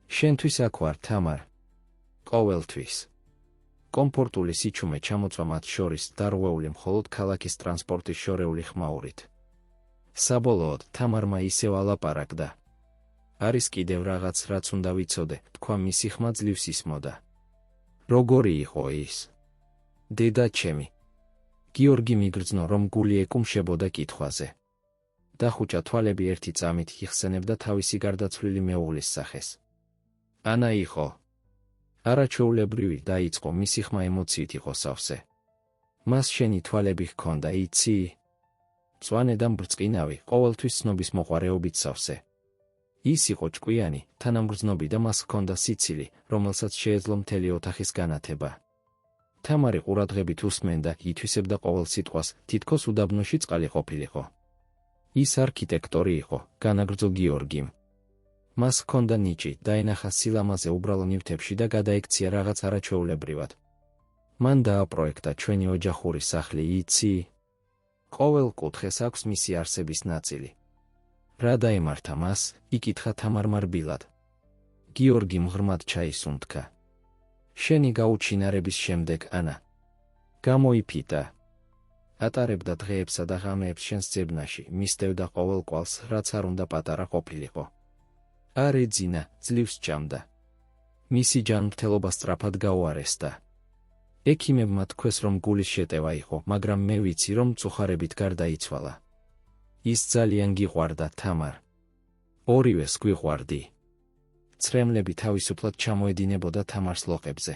შენთვის აქ ვარ, თამარ. ყოველთვის. კომფორტული სიჩუმე ჩამოწვა მათ შორის, დარღვეული მხოლოდ ქალაქის ტრანსპორტის შორეული ხმაურით. საბოლოოდ, თამარმა ისევ ალაპარაკდა. არის კიდევ რაღაც, რაც უნდა ვიცოდე, თქვა მისი ხმა ძლივს ისმოდა. როგორი იყო ის? დედაჩემი. გიორგი მიგრძნო, რომ გული ეკუმშებოდა კითხვაზე. დახუჭა თვალები ერთი წამით იხსენებდა თავისი გარდაცვლილი მეუღლის სახეს. ანა იყო. არაჩვეულებრივი დაიწყო, მისი ხმა ემოციით იყო სავსე. მას შენი თვალები ჰქონდა, იცი? მწვანე და მბრწყინავი, ყოველთვის ცნობის მოყვარეობით სავსე. ის იყო ჭკვიანი, თანამგრძნობი და მას ჰქონდა სიცილი, რომელსაც შეეძლო მთელი ოთახის განათება. თამარი ყურადღებით უსმენდა, ითვისებდა ყოველ სიტყვას, თითქოს უდაბნოში წყალი ყოფილიყო. ის არქიტექტორი იყო, განაგრძო გიორგიმ. მას ჰქონდა ნიჭი, დაენახა სილამაზე უბრალო ნივთებში და გადაექცია რაღაც არაჩვეულებრივად. მან დააპროექტა ჩვენი ოჯახური სახლი, იცი? ყოველ კუთხეს აქვს მისი არსების ნაწილი. რა დაემართა მას? იკითხა თამარმა რბილად. გიორგიმ ღრმად ჩაისუნთქა. შენი გაუჩინარების შემდეგ, ანა. გამოიფიტა. ატარებდა დღეებსა და ღამეებს შენს ძებნაში, მისდევდა ყოველ კვალს, რაც არ უნდა პატარა ყოფილიყო. არ ეძინა, ძლივს ჭამდა. მისი ჯანმრთელობა სწრაფად გაუარესდა. ექიმებმა თქვეს, რომ გულის შეტევა იყო, მაგრამ მე ვიცი, რომ მწუხარებით გარდაიცვალა. ის ძალიან გიყვარდა, თამარ. ორივეს გვიყვარდი. ცრემლები თავისუფლად ჩამოედინებოდა თამარს ლოყებზე.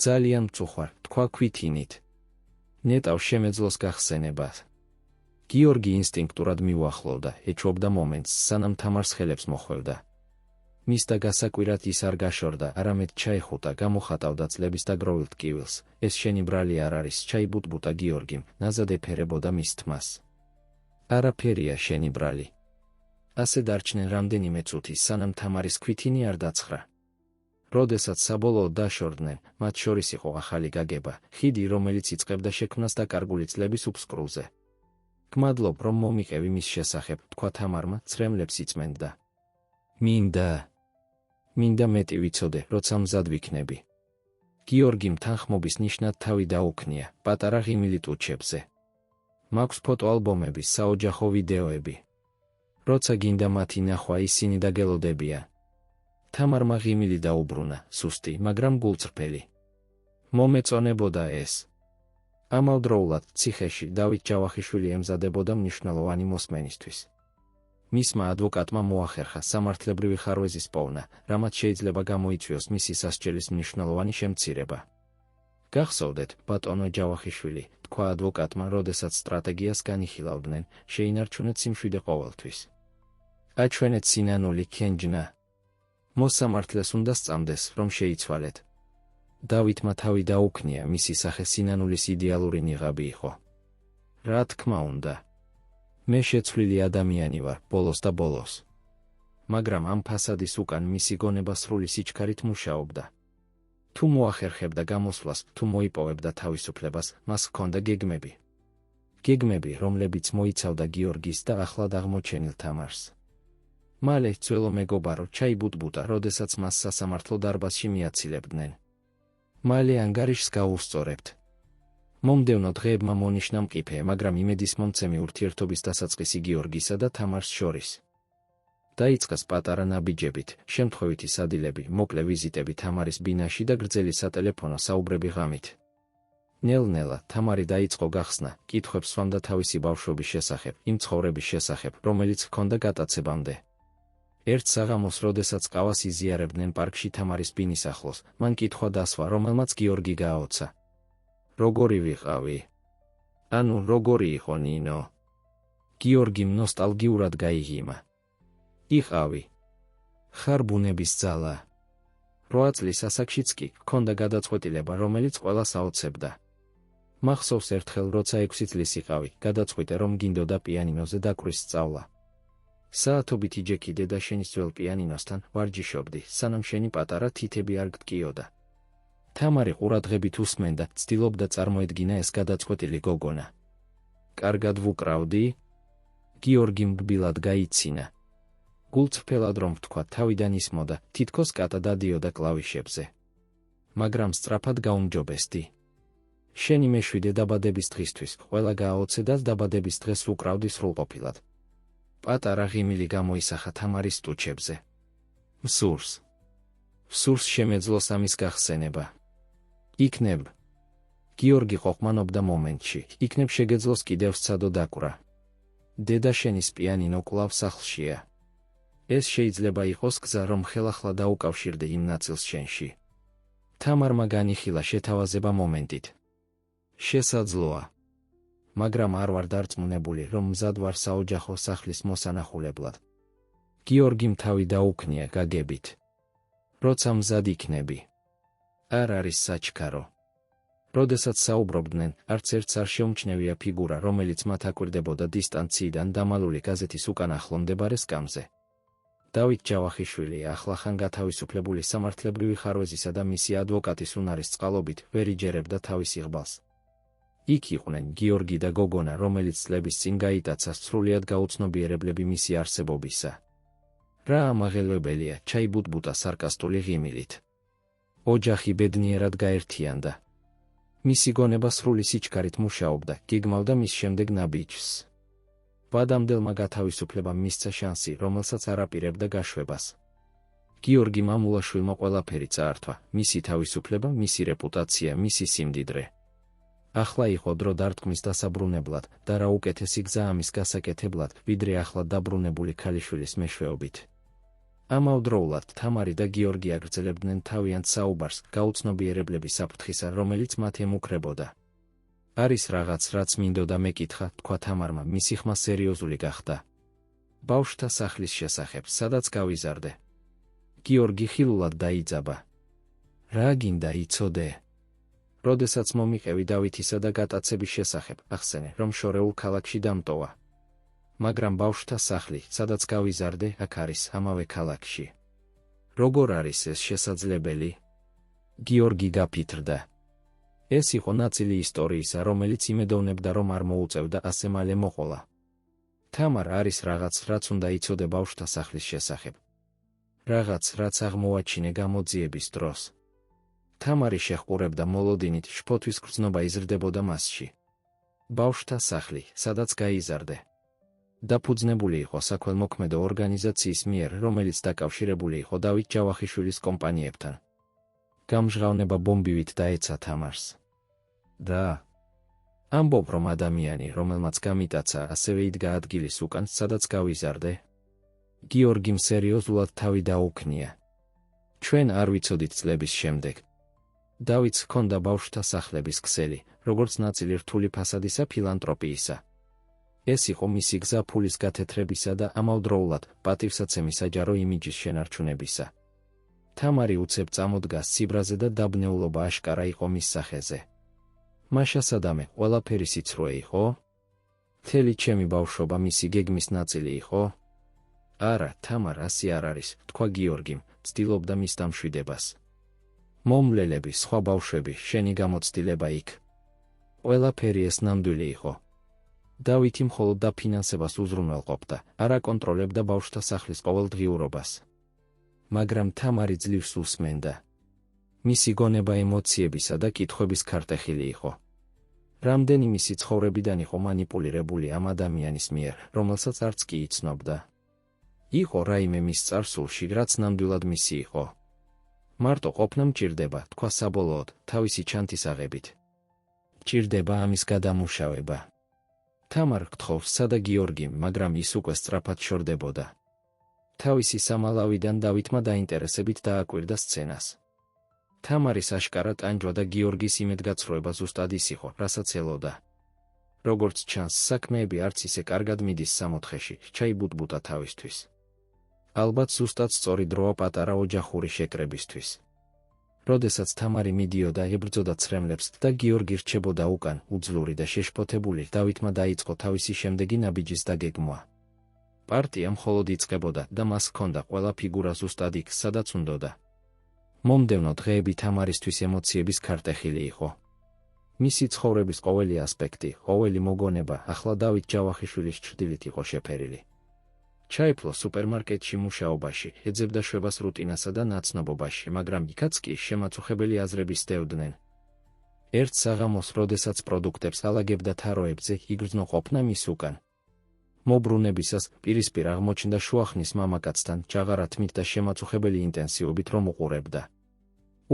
ძალიან მწუხვარ, თქვა ქვითინით. ნეტავ შემეძლოს გახსენებას. გიორგი ინსტინქტურად მიუახლოვდა, ეჩვობდა მომენტს, სანამ თამარს ხელებს მოხვევდა. მისდა გასაკვირად ის არ გაშორდა, არამედ ჩაიხუტა, გამოხატავდა წლების დაგროვილ ტკივილს. ეს შენი ბრალი არ არის, ჩაიბუტბუტა გიორგიმ, ნაზად ეფერებოდა მის თმას. არაფერია შენი ბრალი. ასე დარჩნენ რამდენიმე წუთი, სანამ თამარის ქვითინი არ დაცხრა. როდესაც საბოლოოდ დაშორდნენ, მათ შორის იყო ახალი გაგება, ხიდი, რომელიც იწყებდა შექმნას დაკარგული წლების უფსკრულზე. გმადლობ, რომ მომიყევი მის შესახებ, თქვა თამარმა, ცრემლებს იწმენდა. მინდა მეტი ვიცოდე, როცა მზად ვიქნები. გიორგიმ თანხმობის ნიშნად თავი დაუქნია, პატარა ღიმილით უჩებზე. მაქვს ფოტოალბომები, საოჯახო ვიდეოები. როცა გინდა მათი ნახვა, ისინი დაგელოდებიან. თამარმა ღიმილი დაუბრუნა, სუსტი, მაგრამ გულწრფელი. მომეწონებოდა ეს. ამავდროულად, ციხეში დავით ჯავახიშვილი ემზადებოდა მნიშვნელოვანი მოსმენისთვის. მისმა ადვოკატმა მოახერხა სამართლებრივი ხარვეზის პოვნა, რამაც შეიძლება გამოიწვიოს მისი სასჯელის მნიშვნელოვანი შემცირება. გახსოვდეთ, ბატონო ჯავახიშვილი, თქვა ადვოკატმა, როდესაც სტრატეგიას განიხილავდნენ, შეინარჩუნეთ სიმშვიდე ყოველთვის. აჩვენეთ სინანული ქენჯნა. მოსამართლეს უნდა სწამდეს, რომ შეიცვალეთ. დავითმა თავი დაუქნია, მისი სახე სინანულის იდეალური ნიღაბი იყო. რა თქმა უნდა. მე შეცვლილი ადამიანი ვარ, ბოლოს და ბოლოს. მაგრამ ამ ფასადის უკან მისი გონება სრული სიჩქარით მუშაობდა. თუ მოახერხებდა გამოსვლას, თუ მოიპოვებდა თავისუფლებას, მას ჰქონდა გეგმები. გეგმები, რომლებიც მოიცავდა გიორგის და ახლად აღმოჩენილ თამარს. მალე ძველო მეგობარო ჩაიბუტბუტა, როდესაც მას სასამართლო დარბაზში მიაცილებდნენ. მალე ანგარიშს გაუსწორებთ. მომდევნო დღეებმა მონიშნა მყიფე, მაგრამ იმედისმომცემი ურთიერთობის დასაწყისი გიორგისა და თამარს შორის. დაიწყეს პატარა ნაბიჯებით, შემთხვევითი სადილები, მოკლე ვიზიტები თამარის ბინაში და გრძელი სატელეფონო საუბრები ღამით. ნელ-ნელა თამარი დაიწყო გახსნა, კითხვებს სვამდა თავისი ბავშვობის შესახებ, იმ ცხოვრების შესახებ, რომელიც ჰქონდა გატაცებამდე. ერთ საღამოს, როდესაც ყავას იზიარებდნენ პარკში თამარის ბინის ახლოს, მან კითხვა დასვა, რომელმაც გიორგი გააოცა. როგორი ვიყავი? ანუ, როგორი იყო ნინო? გიორგიმ ნოსტალგიურად გაიღიმა. იყავი. ხარ ბუნების ძალა. 8 წლის ასაკშიც კი ჰქონდა გადაწყვეტილება, რომელიც ყველას აოცებდა. მახსოვს ერთხელ, როცა 6 წლის იყავი, გადაწყვიტე, რომ გინდოდა პიანინოზე დაკვრის სწავლა. საათობით იჯექი დედა შენის ძველ პიანინოსთან, ვარჯიშობდი, სანამ შენი პატარა თითები არ გტკიოდა. თამარი ყურადღებით უსმენდა, ცდილობდა წარმოედგინა ეს გადაწყვეტილი გოგონა. კარგად ვუკრავდი? გიორგიმ რბილად გაიცინა. გულწრფელად რომ ვთქვა, თავიდან ისმოდა, თითქოს კატა დადიოდა კლავიშებზე. მაგრამ სწრაფად გაუმჯობესდი. შენი მეშვიდე დაბადების დღისთვის, ყველა გააოცე და დაბადების დღეს ვუკრავდი სრულყოფილად. პატარა ღიმილი გამოისახა თამარის ტუჩებზე. მსურს. მსურს შემეძლოს ამის გახსენება. იქნებ. გიორგი ყოყმანობდა მომენტში, იქნებ შეგეძლოს კიდევ სცადო დაკვრა. დედა შენის პიანინო კვლავ სახლშია. ეს შეიძლება იყოს გზა, რომ ხელახლა დაუკავშირდე იმ ნაწილს შენში. თამარმა განიხილა შეთავაზება მომენტით. შესაძლოა. მაგრამ არ ვარ დარწმუნებული, რომ მზად ვარ საოჯახო სახლის მოსანახულებლად. გიორგიმ თავი დაუქნია გაგებით. როცა მზად იქნები. არ არის საჩქარო. როდესაც საუბრობდნენ, არც ერთს არ შეუმჩნევია ფიგურა, რომელიც მათ აკვირდებოდა დისტანციიდან დამალული გაზეთის უკან ახლო მდებარე სკამზე. დავით ჯავახიშვილი, ახლახან გათავისუფლებული სამართლებრივი ხარვეზისა და მისი ადვოკატის უნარის წყალობით, ვერ იჯერებდა თავის იღბალს. იქ იყვნენ გიორგი და გოგონა, რომელიც წლების წინ გაიტაცა სრულიად გაუცნობიერებლები მისი არსებობისა. რა ამაღელვებელია, ჩაიბუტბუტა სარკასტული ღიმილით. ოჯახი ბედნიერად გაერთიანდა. მისი გონება სრული სიჩქარით მუშაობდა, გეგმავდა მის შემდეგ ნაბიჯს. ვადამდელმა გათავისუფლებამ მისცა შანსი, რომელსაც არ აპირებდა გაშვებას. გიორგი მამულაშვილმა ყველაფერი წაართვა, მისი თავისუფლება, მისი რეპუტაცია, მისი სიმდიდრე. ახლა იყო დრო დარტყმის დასაბრუნებლად და რა უკეთესი გზა ამის გასაკეთებლად, ვიდრე ახლად დაბრუნებული ქალიშვილის მეშვეობით. ამავდროულად თამარი და გიორგი აგრძელებდნენ თავიანთ საუბარს გაუცნობიერებლების საფრთხისა, რომელიც მათ ემუქრებოდა. არის რაღაც, რაც მინდოდა მეკითხა, თქვა თამარმა, მისი ხმა სერიოზული გახდა. ბავშვთა სახლის შესახებ, სადაც გავიზარდე. გიორგი ხილულად დაიძაბა. რა გინდა იცოდე? როდესაც მომიყევი დავითისა და გატაცების შესახებ, ახსენე, რომ შორეულ ქალაქში დამტოვა. მაგრამ ბავშვთა სახლი, სადაც გავიზარდე, აქ არის, ამავე ქალაქში. როგორ არის ეს შესაძლებელი? გიორგი გაფითრდა. ეს იყო ნაწილი ისტორიისა, რომელიც იმედოვნებდა, რომ არ მოუწევდა ასე მალე მოყოლა. თამარ არის რაღაც, რაც უნდა იცოდე ბავშვთა სახლის შესახებ. რაღაც, რაც აღმოაჩინე გამოძიების დროს. თამარი შეჰყურებდა მოლოდინით, შფოთვის გრძნობა იზრდებოდა მასში. ბავშვთა სახლი, სადაც გაიზარდე. დაფუძნებული იყო საქველმოქმედო ორგანიზაციის მიერ, რომელიც დაკავშირებული იყო დავით ჯავახიშვილის კომპანიებთან. გამჟღავნება ბომბივით დაეცა თამარს. და ამბობ, რომ ადამიანი, რომელმაც გამიტაცა, ასევე იდგა ადგილის უკან, სადაც გავიზარდე. გიორგიმ სერიოზულად თავი დაუქნია. ჩვენ არ ვიცოდით წლების შემდეგ. დავითს ჰქონდა ბავშვთა სახლების ქსელი, როგორც ნაწილი რთული ფასადისა ფილანტროპიისა. ეს იყო მისი გზა ფულის გათეთრებისა და ამავდროულად პატივსაცემი საჯარო იმიჯის შენარჩუნებისა. თამარი უცებ წამოდგა სიბრაზე და დაბნეულობა აშკარა იყო მის სახეზე. მაშა სადამე, ყველაფერი სიცრუე იყო? მთელი ჩემი ბავშვობა მისი გეგმის ნაწილი იყო? არა, თამარ, ასე არ არის, თქვა გიორგიმ, ცდილობდა მის დამშვიდებას. მომვლელები, სხვა ბავშვები, შენი გამოცდილება იქ. ყველაფერი ეს ნამდვილი იყო. დავითი მხოლოდ დაფინანსებას უზრუნველყოფდა, არ აკონტროლებდა ბავშვთა სახლის ყოველდღიურობას. მაგრამ თამარი ძლივს უსმენდა. მისი გონება ემოციებისა და კითხვების ქარტეხილი იყო. რამდენი მისი ცხოვრებიდან იყო მანიპულირებული ამ ადამიანის მიერ, რომელსაც არც კი იცნობდა. იყო რაიმე მის წარსულში, რაც ნამდვილად მისი იყო. მარტო ყოფნა მჭირდება, თქვა საბოლოოდ, თავისი ჩანთისაღებით. მჭირდება ამის გადამუშავება. თამარ გთხოვსა და გიორგიმ, მაგრამ ის უკვე სწრაფად შორდებოდა. თავისი სამალავიდან დავითმა დაინტერესებით დააკვირდა სცენას. თამარის აშკარა ტანჯვა და გიორგის იმედგაცრუება ზუსტად ის იყო, რასაც ელოდა. როგორც ჩანს, საქმეები არც ისე კარგად მიდის სამოთხეში, ჩაიბუტბუტა თავისთვის. ალბათ ზუსტად სწორი დროა პატარა ოჯახური შეკრებისთვის. როდესაც თამარი მიდიოდა ებრძოდა ცრემლებს და გიორგი რჩებოდა უკან, უძლური და შეშფოთებული, დავითმა დაიწყო თავისი შემდეგი ნაბიჯის დაგეგმვა. პარტია მხოლოდ იწყებოდა და მას ჰქონდა ყველა ფიგურა ზუსტად იქ, სადაც უნდოდა. მომდევნო დღეები თამარისთვის ემოციების ქარტეხილი იყო. მისი ცხოვრების ყოველი ასპექტი, ყოველი მოგონება ახლა დავით ჯავახიშვილის ჩრდილით იყო შეფერილი. ჩაიფლო სუპერმარკეტში მუშაობაში, ეძებდა შვებას რუტინასა და ნაცნობობაში, მაგრამ იქაც კი შემაწუხებელი აზრები სდევდნენ. ერთ საღამოს, როდესაც პროდუქტებს ალაგებდა თაროებზე, იგრძნო ყოფნა მის უკან. მობრუნებისას პირისპირ აღმოჩნდა შუახნის მამაკაცთან, ჭაღარა თმით და შემაწუხებელი ინტენსივობით რომ უყურებდა.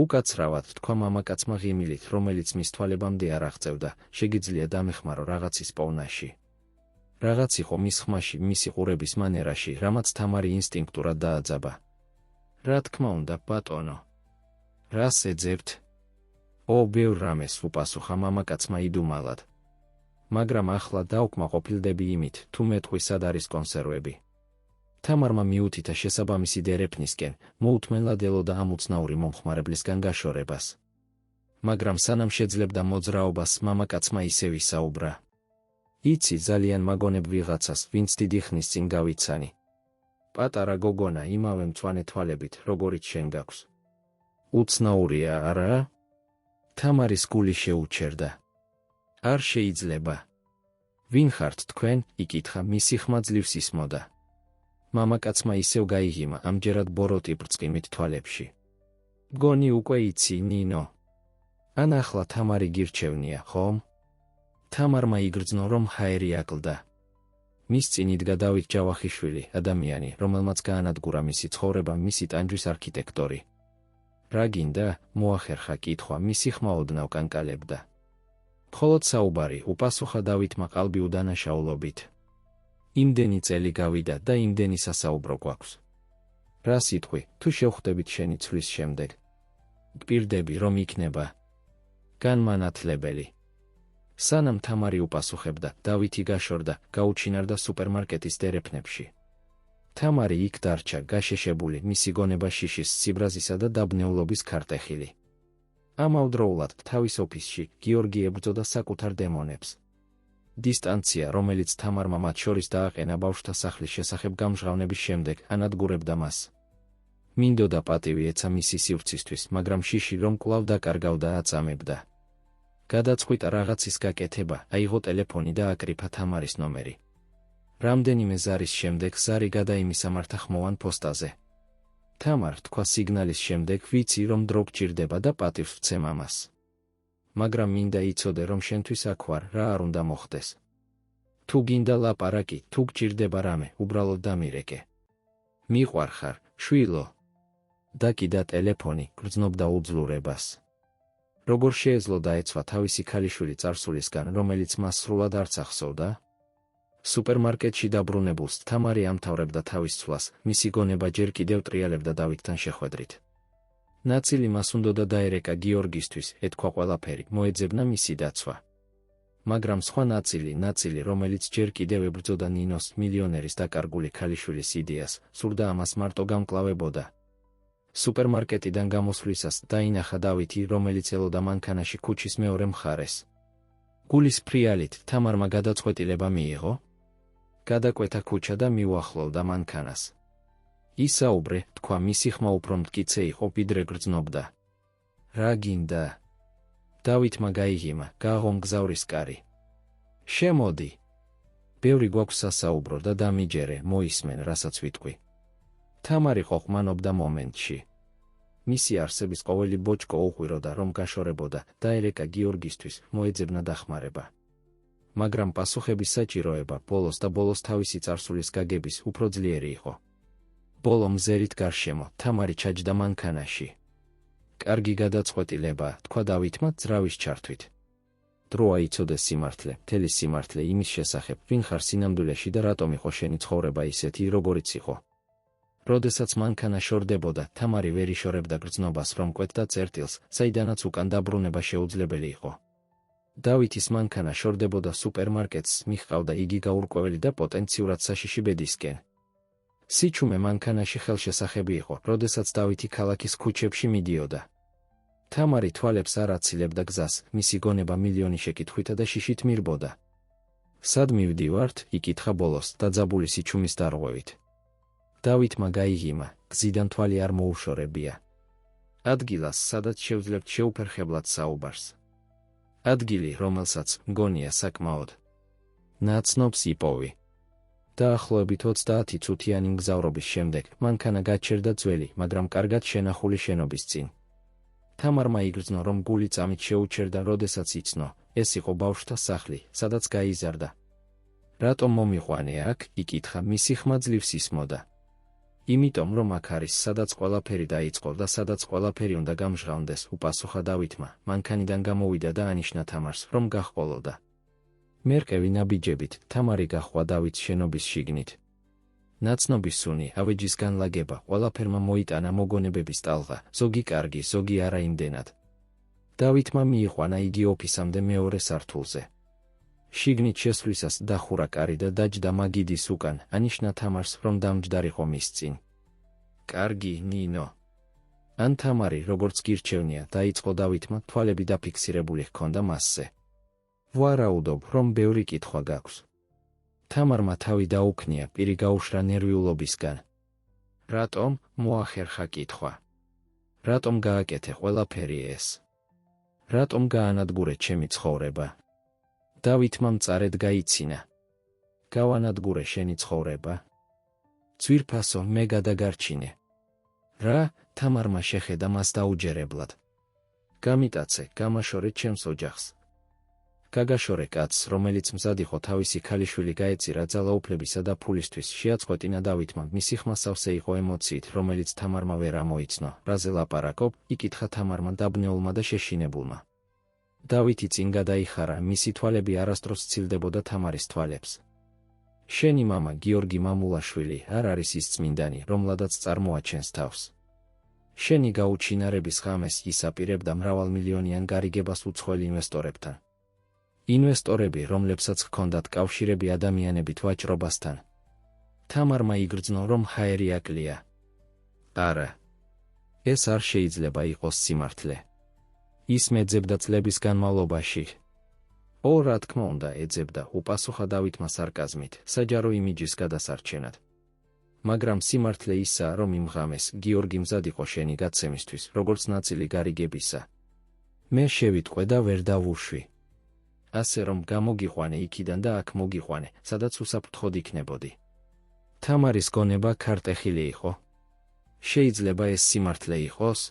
უკაცრავად თქვა მამაკაცმა ღიმილით, რომელიც მის თვალებამდე არ აღწევდა, შეგიძლია დამეხმარო რაღაცის პოვნაში. რაღაც იყო მის ხმაში, მისი ყურების მანერაში, რამაც თამარი ინსტინქტურად დააძაბა. რა თქმა უნდა, ბატონო. რას ეძებთ? ო, ბევრ რამეს, უპასუხა მამაკაცმა იდუმალად. მაგრამ ახლა დაუკმაყოფილდები იმით, თუ მეტყვი სად არის კონსერვები. თამარმა მიუთითა შესაბამისი დერეფნისკენ, მოუთმენლად ელოდა ამ უცნაური მომხმარებლისგან გაშორებას. მაგრამ სანამ შეძლებდა მოძრაობას, მამაკაცმა ისევ ისაუბრა. იცი, ძალიან მაგონებ ვიღაცას, ვინც დიდი ხნის წინ გავიცანი. პატარა გოგონა, იმავე მწვანე თვალებით, როგორიც შენ გაქვს. უცნაურია, არა? თამარის გული შეუჩერდა. არ შეიძლება. ვინ ხართ თქვენ? იკითხა, მისი ხმა ძლივს ისმოდა. მამაკაცმა ისევ გაიღიმა, ამჯერად ბოროტი ბრწყიმით თვალებში. გონი უკვე იცი, ნინო. ან ახლა თამარი გირჩევნია, ხომ? თამარმა იგრძნო, რომ ჰაერი აკლდა. მის წინ იდგა დავით ჯავახიშვილი, ადამიანი, რომელმაც გაანადგურა მისი ცხოვრება, მისი ტანჯვის არქიტექტორი. რა გინდა? მოახერხა კითხვა, მისი ხმა ოდნავ კანკალებდა. მხოლოდ საუბარი, უპასუხა დავითმა ყალბი უდანაშაულობით. იმდენი წელი გავიდა და იმდენი სასაუბრო გვაქვს. რა სიტყვი, თუ შევხვდებით შენი ცვლის შემდეგ? გპირდები, რომ იქნება განმანათლებელი. სანამ თამარი უპასუხებდა, დავითი გაშორდა, გაუჩინარდა სუპერმარკეტის დერეფნებში. თამარი იქ დარჩა, გაშეშებული, მისი გონება შიშის, სიბრაზისა და დაბნეულობის ქარტეხილი. ამავდროულად, თავის ოფისში, გიორგი ებრძოდა საკუთარ დემონებს. დისტანცია, რომელიც თამარმა მათ შორის დააყენა ბავშვთა სახლის შესახებ გამჟღავნების შემდეგ, ანადგურებდა მას. მინდოდა პატივი ეცა მისი სივრცისთვის, მაგრამ შიში რომ კვლავ დაკარგავდა აწამებდა. გადაწყვიტა რაღაცის გაკეთება, აიღო ტელეფონი და აკრიფა თამარის ნომერი. რამდენიმე ზარის შემდეგ ზარი გადაიმისამართა ხმოვან პოსტაზე. თამარ, თქვა სიგნალის შემდეგ, ვიცი რომ დრო გჭირდება და პატივს ვცემ ამას. მაგრამ მინდა იცოდე, რომ შენთვის აქ ვარ, რა არ უნდა მოხდეს. თუ გინდა ლაპარაკი, თუ გჭირდება რამე, უბრალოდ დამირეკე. მიყვარხარ, შვილო. დაკიდა ტელეფონი, გრძნობდა უძლურებას. როგორ შეეძლო დაეცვა თავისი ქალიშვილი წარსულისგან, რომელიც მას სრულად არც ახსოვდა? სუპერმარკეტში დაბრუნებულს თამარი ამთავრებდა თავის ცვლას, მისი გონება ჯერ კიდევ ტრიალებდა დავითთან შეხვედრით. ნაწილი მას უნდოდა დაერეკა გიორგისთვის, ეთქვა ყველაფერი, მოეძებნა მისი დაცვა. მაგრამ სხვა ნაწილი, რომელიც ჯერ კიდევ ებრძოდა ნინოს, მილიონერის დაკარგული ქალიშვილის იდეას, სურდა ამას მარტო გამკლავებოდა. სუპერმარკეტიდან გამოსვლისას დაინახა დავითი, რომელიც ელოდა მანქანაში ქუჩის მეორე მხარეს. გულის ფრიალით თამარმა გადაწყვეტილება მიიღო. გადაკვეთა ქუჩა და მიუახლოვდა მანქანას. ისაუბრე, თქვა, მისი ხმა უფრო მტკიცე იყო, ვიდრე გრძნობდა. რა გინდა? დავითმა გაიღიმა, გააღონგზავრის კარი. შემოდი. ბევრი გვაქვს სასაუბრო და დამიჯერე, მოისმენ, რასაც ვიტყვი. თამარი ყოყმანობდა მომენტში. მისი არსების ყოველი ბოჭკო უყვიროდა, რომ გაშორებოდა, დაერეკა გიორგისთვის, მოეძებნა დახმარება. მაგრამ პასუხების საჭიროება ბოლოს და ბოლოს თავისი წარსულის გაგების უფრო ძლიერი იყო. ბოლო მზერით გარშემო თამარი ჩაჯდა მანქანაში. კარგი გადაწყვეტილება, თქვა დავითმა ძრავის ჩართვით. დროა იცოდეს სიმართლე, მთელი სიმართლე იმის შესახებ, ვინ ხარ სინამდვილეში და რატომ იყო შენი ცხოვრება ისეთი, როგორიც იყო. როდესაც მანქანა შორდებოდა, თამარი ვერ იშორებდა გრძნობას, რომ კვეთდა წერტილს, საიდანაც უკან დაბრუნება შეუძლებელი იყო. დავითის მანქანა შორდებოდა სუპერმარკეტს, მიჰყავდა იგი გაურკვეველი და პოტენციურად საშიში ბედისკენ. სიჩუმე მანქანაში ხელშესახები იყო, როდესაც დავითი ქალაქის ქუჩებში მიდიოდა. თამარი თვალებს არ აცილებდა გზას, მისი გონება მილიონი შეკითხვითა და შიშით მირბოდა. სად მივდივართ? იკითხა ბოლოს, დაძაბული სიჩუმის დარღვევით. დავითმა გაიღიმა, გზიდან თვალი არ მოუშორებია. ადგილას, სადაც შევძლებთ შეუფერხებლად საუბარს. ადგილი, რომელსაც მგონია საკმაოდ ნაცნობს იპოვი. დაახლოებით 30 წუთიანი მგზავრობის შემდეგ მანქანა გაჩერდა ძველი, მაგრამ კარგად შენახული შენობის წინ. თამარმა იგრძნო, რომ გული წამით შეუჩერდა, როდესაც იცნო, ეს იყო ბავშვთა სახლი, სადაც გაიზარდა. რატომ მომიყვანე აქ? იკითხა, მისი ხმა ძლივს ისმოდა. იმიტომ, რომ აქ არის, სადაც ყველაფერი დაიწყო და სადაც ყველაფერი უნდა გამჟღავნდეს, უპასუხა დავითმა, მანქანიდან გამოვიდა და ანიშნა თამარს, რომ გაჰყოლოდა. მერყევი ნაბიჯებით, თამარი გაჰყვა დავითს შენობის შიგნით. ნაცნობის სუნი, ავეჯის განლაგება, ყველაფერმა მოიტანა მოგონებების ტალღა, ზოგი კარგი, ზოგი არა იმდენად. დავითმა მიიყვანა იგი ოფისამდე მეორე სართულზე. შიგნით შესვლისას დახურა კარი და დაჯდა მაგიდის უკან, ანიშნა თამარს, რომ დამჯდარიყო მის წინ. კარგი, ნინო. ან თამარი, როგორც გირჩევნია, დაიწყო დავითმა, თვალები დაფიქსირებული ჰქონდა მასზე. ვარაუდობ, რომ ბევრი კითხვა გაქვს. თამარმა თავი დაუქნია, პირი გაუშრა ნერვიულობისგან. რატომ? მოახერხა კითხვა. რატომ გააკეთე ყველაფერი ეს? რატომ გაანადგურე ჩემი ცხოვრება? დავითმა მწარედ გაიცინა. გავანადგურე შენი ცხოვრება? ძვირფასო, მე გადაგარჩინე. რა? თამარმა შეხედა მას დაუჯერებლად. გამიტაცე, გამაშორე ჩემს ოჯახს. გაგაშორე კაცს, რომელიც მზად იყო თავისი ქალიშვილი გაეწირა ძალაუფლებისა და ფულისთვის, შეაწყვეტინა დავითმა, მისი ხმა სავსე იყო ემოციით, რომელიც თამარმა ვერ ამოიცნო. რაზე ლაპარაკობ? იკითხა თამარმა დაბნეულმა და შეშინებულმა. დავითი წინ გადაიხარა, მისი თვალები არასდროს სცილდებოდა თამარის თვალებს. შენი მამა, გიორგი მამულაშვილი, არ არის ის წმინდანი, რომლადაც წარმოაჩენს თავს. შენი გაუჩინარების ღამეს ისაპირებდა მრავალმილიონიან გარიგებას უცხოელ ინვესტორებთან. ინვესტორები, რომლებსაც ჰქონდათ კავშირები ადამიანებით ვაჭრობასთან. თამარმა იგრძნო, რომ ჰაერი აკლია. არა. ეს არ შეიძლება იყოს სიმართლე. ის მეძებდა წლების განმავლობაში. ო, რა თქმა უნდა, ეძებდა, უპასუხა დავითმა სარკაზმით, საჯარო იმიჯის გადასარჩენად. მაგრამ სიმართლე ისაა, რომ იმ ღამეს გიორგი მზად იყო შენი გაცემისთვის, როგორც ნაწილი გარიგებისა. მე შევიტყვე და ვერ დავუშვი. ასე რომ გამოგიყვანე იქიდან და აქ მოგიყვანე, სადაც უსაფრთხოდ იქნებოდი. თამარის გონება ქარტეხილი იყო. შეიძლება ეს სიმართლე იყოს?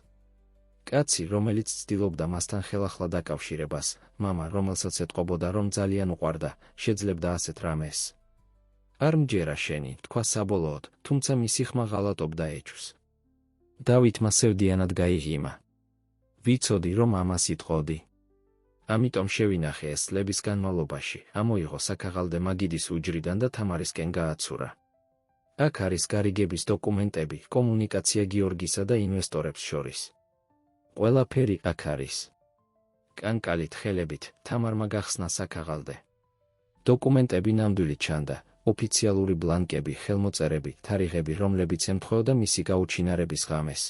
კაცი, რომელიც ცდილობდა მასთან ხელახლა დაკავშირებას, მამა, რომელსაც ეტყობოდა, რომ ძალიან უყვარდა, შეძლებდა ასეთ რამეს. არ მჯერა შენი, თქვა საბოლოოდ, თუმცა მისი ხმა ღალატობდა ეჭვს. დავითმა სევდიანად გაიღიმა. ვიცოდი, რომ ამას იტყოდი. ამიტომ შევინახე ეს წლების განმავლობაში, ამოიღო საქაღალდე მაგიდის უჯრიდან და თამარისკენ გააცურა. აქ არის გარიგების დოკუმენტები, კომუნიკაცია გიორგისა და ინვესტორებს შორის. ყველაფერი აქ არის. კანკალით ხელებით თამარმა გახსნა საქაღალდე. დოკუმენტები ნამდვილი ჩანდა, ოფიციალური ბლანკები, ხელმოწერები, თარიღები, რომლებიც ემთხვეოდა მისი გაუჩინარების ღამეს.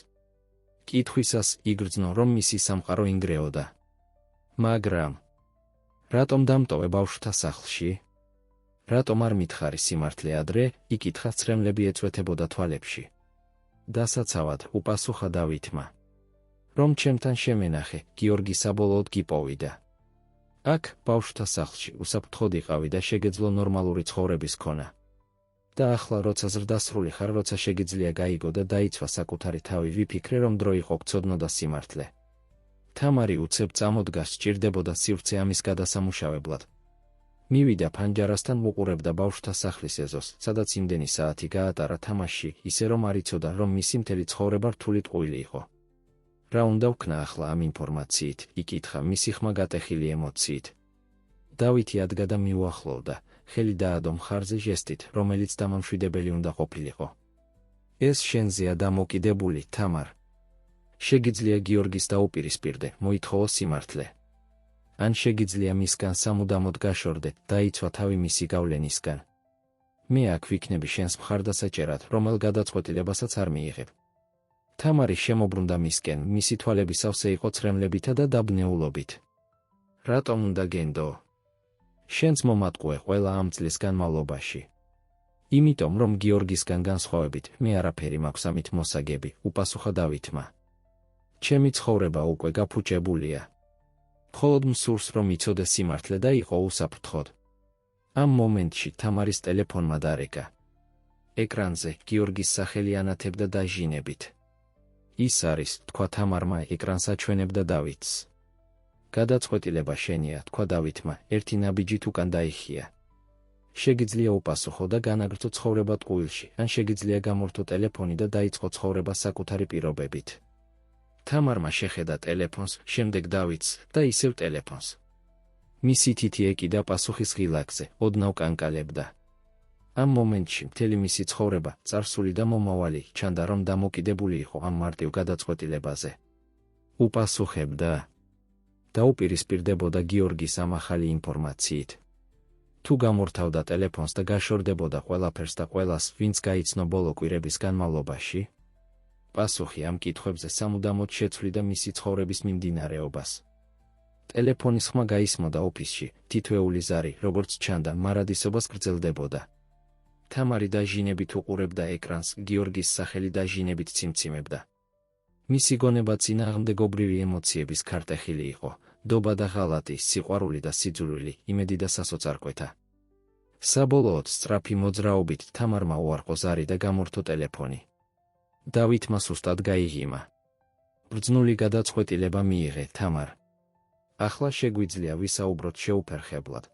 კითხვისას იგრძნო, რომ მისი სამყარო ინგრეოდა. მაგრამ რატომ დამტოვე ბავშვთა სახლში? რატომ არ მითხარი სიმართლე ადრე? იკითხა ცრემლები ეწვეთებოდა თვალებში. დასაცავად უპასუხა დავითმა. რომ ჩემთან შემენახე, გიორგი საბოლოოდ გიპოვიდა. აქ, ბავშვთა სახლში, უსაფრთხოდ იყავი და შეგეძლო ნორმალური ცხოვრების ქონა. და ახლა როცა ზრდასრული ხარ, როცა შეგიძლია გაიგო და დაიცვა საკუთარი თავი, ვიფიქრე, რომ დრო იყო გცოდნოდა სიმართლე. თამარი უცებ წამოდგა, სჭირდებოდა სივრცე ამის გადასამუშავებლად. მივიდა ფანჯარასთან, უყურებდა ბავშვთა სახლის ეზოს, სადაც იმდენი საათი გაატარა თამაში, ისე რომ არ იცოდა, რომ მისი მთელი ცხოვრება რთული ტყუილი იყო. რა უნდა ვქნა ახლა ამ ინფორმაციით? იკითხა, მისი ხმა გატეხილი ემოციით. დავითი ადგა და მიუახლოვდა, ხელი დაადო მხარზე ჟესტით, რომელიც დამამშვიდებელი უნდა ყოფილიყო. ეს შენზეა დამოკიდებული, თამარ. შეგიძლია გიორგის დაუპირისპირდე, მოითხოვო სიმართლე. ან შეგიძლია მისგან სამუდამოდ გაშორდე, დაიცვა თავი მისი გავლენისგან. მე აქ ვიქნები შენს მხარდასაჭერად, რომელ გადაწყვეტილებასაც არ მიიღებ. თამარი შემობრუნდა მისკენ, მისი თვალები სავსე იყო ცრემლებითა და დაბნეულობით. რატომ უნდა გენდო? შენს მომატყუე ყველა ამ წლის განმავლობაში. იმიტომ, რომ გიორგისგან განსხვავებით, მე არაფერი მაქვს ამით მოსაგები, უპასუხა დავითმა. ჩემი ცხოვრება უკვე გაფუჭებულია. მხოლოდ მსურს, რომ იცოდე სიმართლე და იყო უსაფრთხოდ. ამ მომენტში თამარის ტელეფონმა დარეკა. ეკრანზე გიორგის სახელი ანათებდა დაჟინებით. ის არის, თქვა თამარმა, ეკრანს აჩვენებდა დავითს. გადაწყვეტილება შენია, თქვა დავითმა, ერთი ნაბიჯით უკან დაიხია. შეგიძლია უპასუხო და განაგრძო ცხოვრება ტყუილში, ან შეგიძლია გამორთო ტელეფონი და დაიწყო ცხოვრება საკუთარი პირობებით. თამარმა შეხედა ტელეფონს, შემდეგ დავითს და ისევ ტელეფონს. მისი თითი ეკიდა პასუხის ღილაკზე, ოდნავ კანკალებდა. ამ მომენტში მთელი მისი ცხოვრება, წარსული და მომავალი, ჩანდა, რომ დამოკიდებული იყო ამ მარტივ გადაწყვეტილებაზე. უპასუხებდა. დაუპირისპირდებოდა გიორგის ამ ახალი ინფორმაციით. თუ გამორთავდა ტელეფონს და გაშორდებოდა ყველაფერს და ყველას, ვინც გაიცნო ბოლო კვირების განმავლობაში? პასუხი ამ კითხვებზე სამუდამოდ შეცვლიდა მისი ცხოვრების მიმდინარეობას. ტელეფონის ხმა გაისმოდა ოფისში, თითოეული ზარი, როგორც ჩანდა, მარადისობას გრძელდებოდა. თამარი დაჟინებით უყურებდა ეკრანს, გიორგის სახელი დაჟინებით ციმციმებდა. მისი გონება წინააღმდეგობრივი ემოციების ქარტეხილი იყო, დობა და ღალატი, სიყვარული და სიძულვილი, იმედი და სასოწარკვეთა. საბოლოოდ სწრაფი მოძრაობით თამარმა უარყო ზარი და გამორთო ტელეფონი. დავითმა სუსტად გაიღიმა. ბრძნული გადაწყვეტილება მიიღე, თამარ. ახლა შეგვიძლია ვისაუბროთ შეუფერხებლად.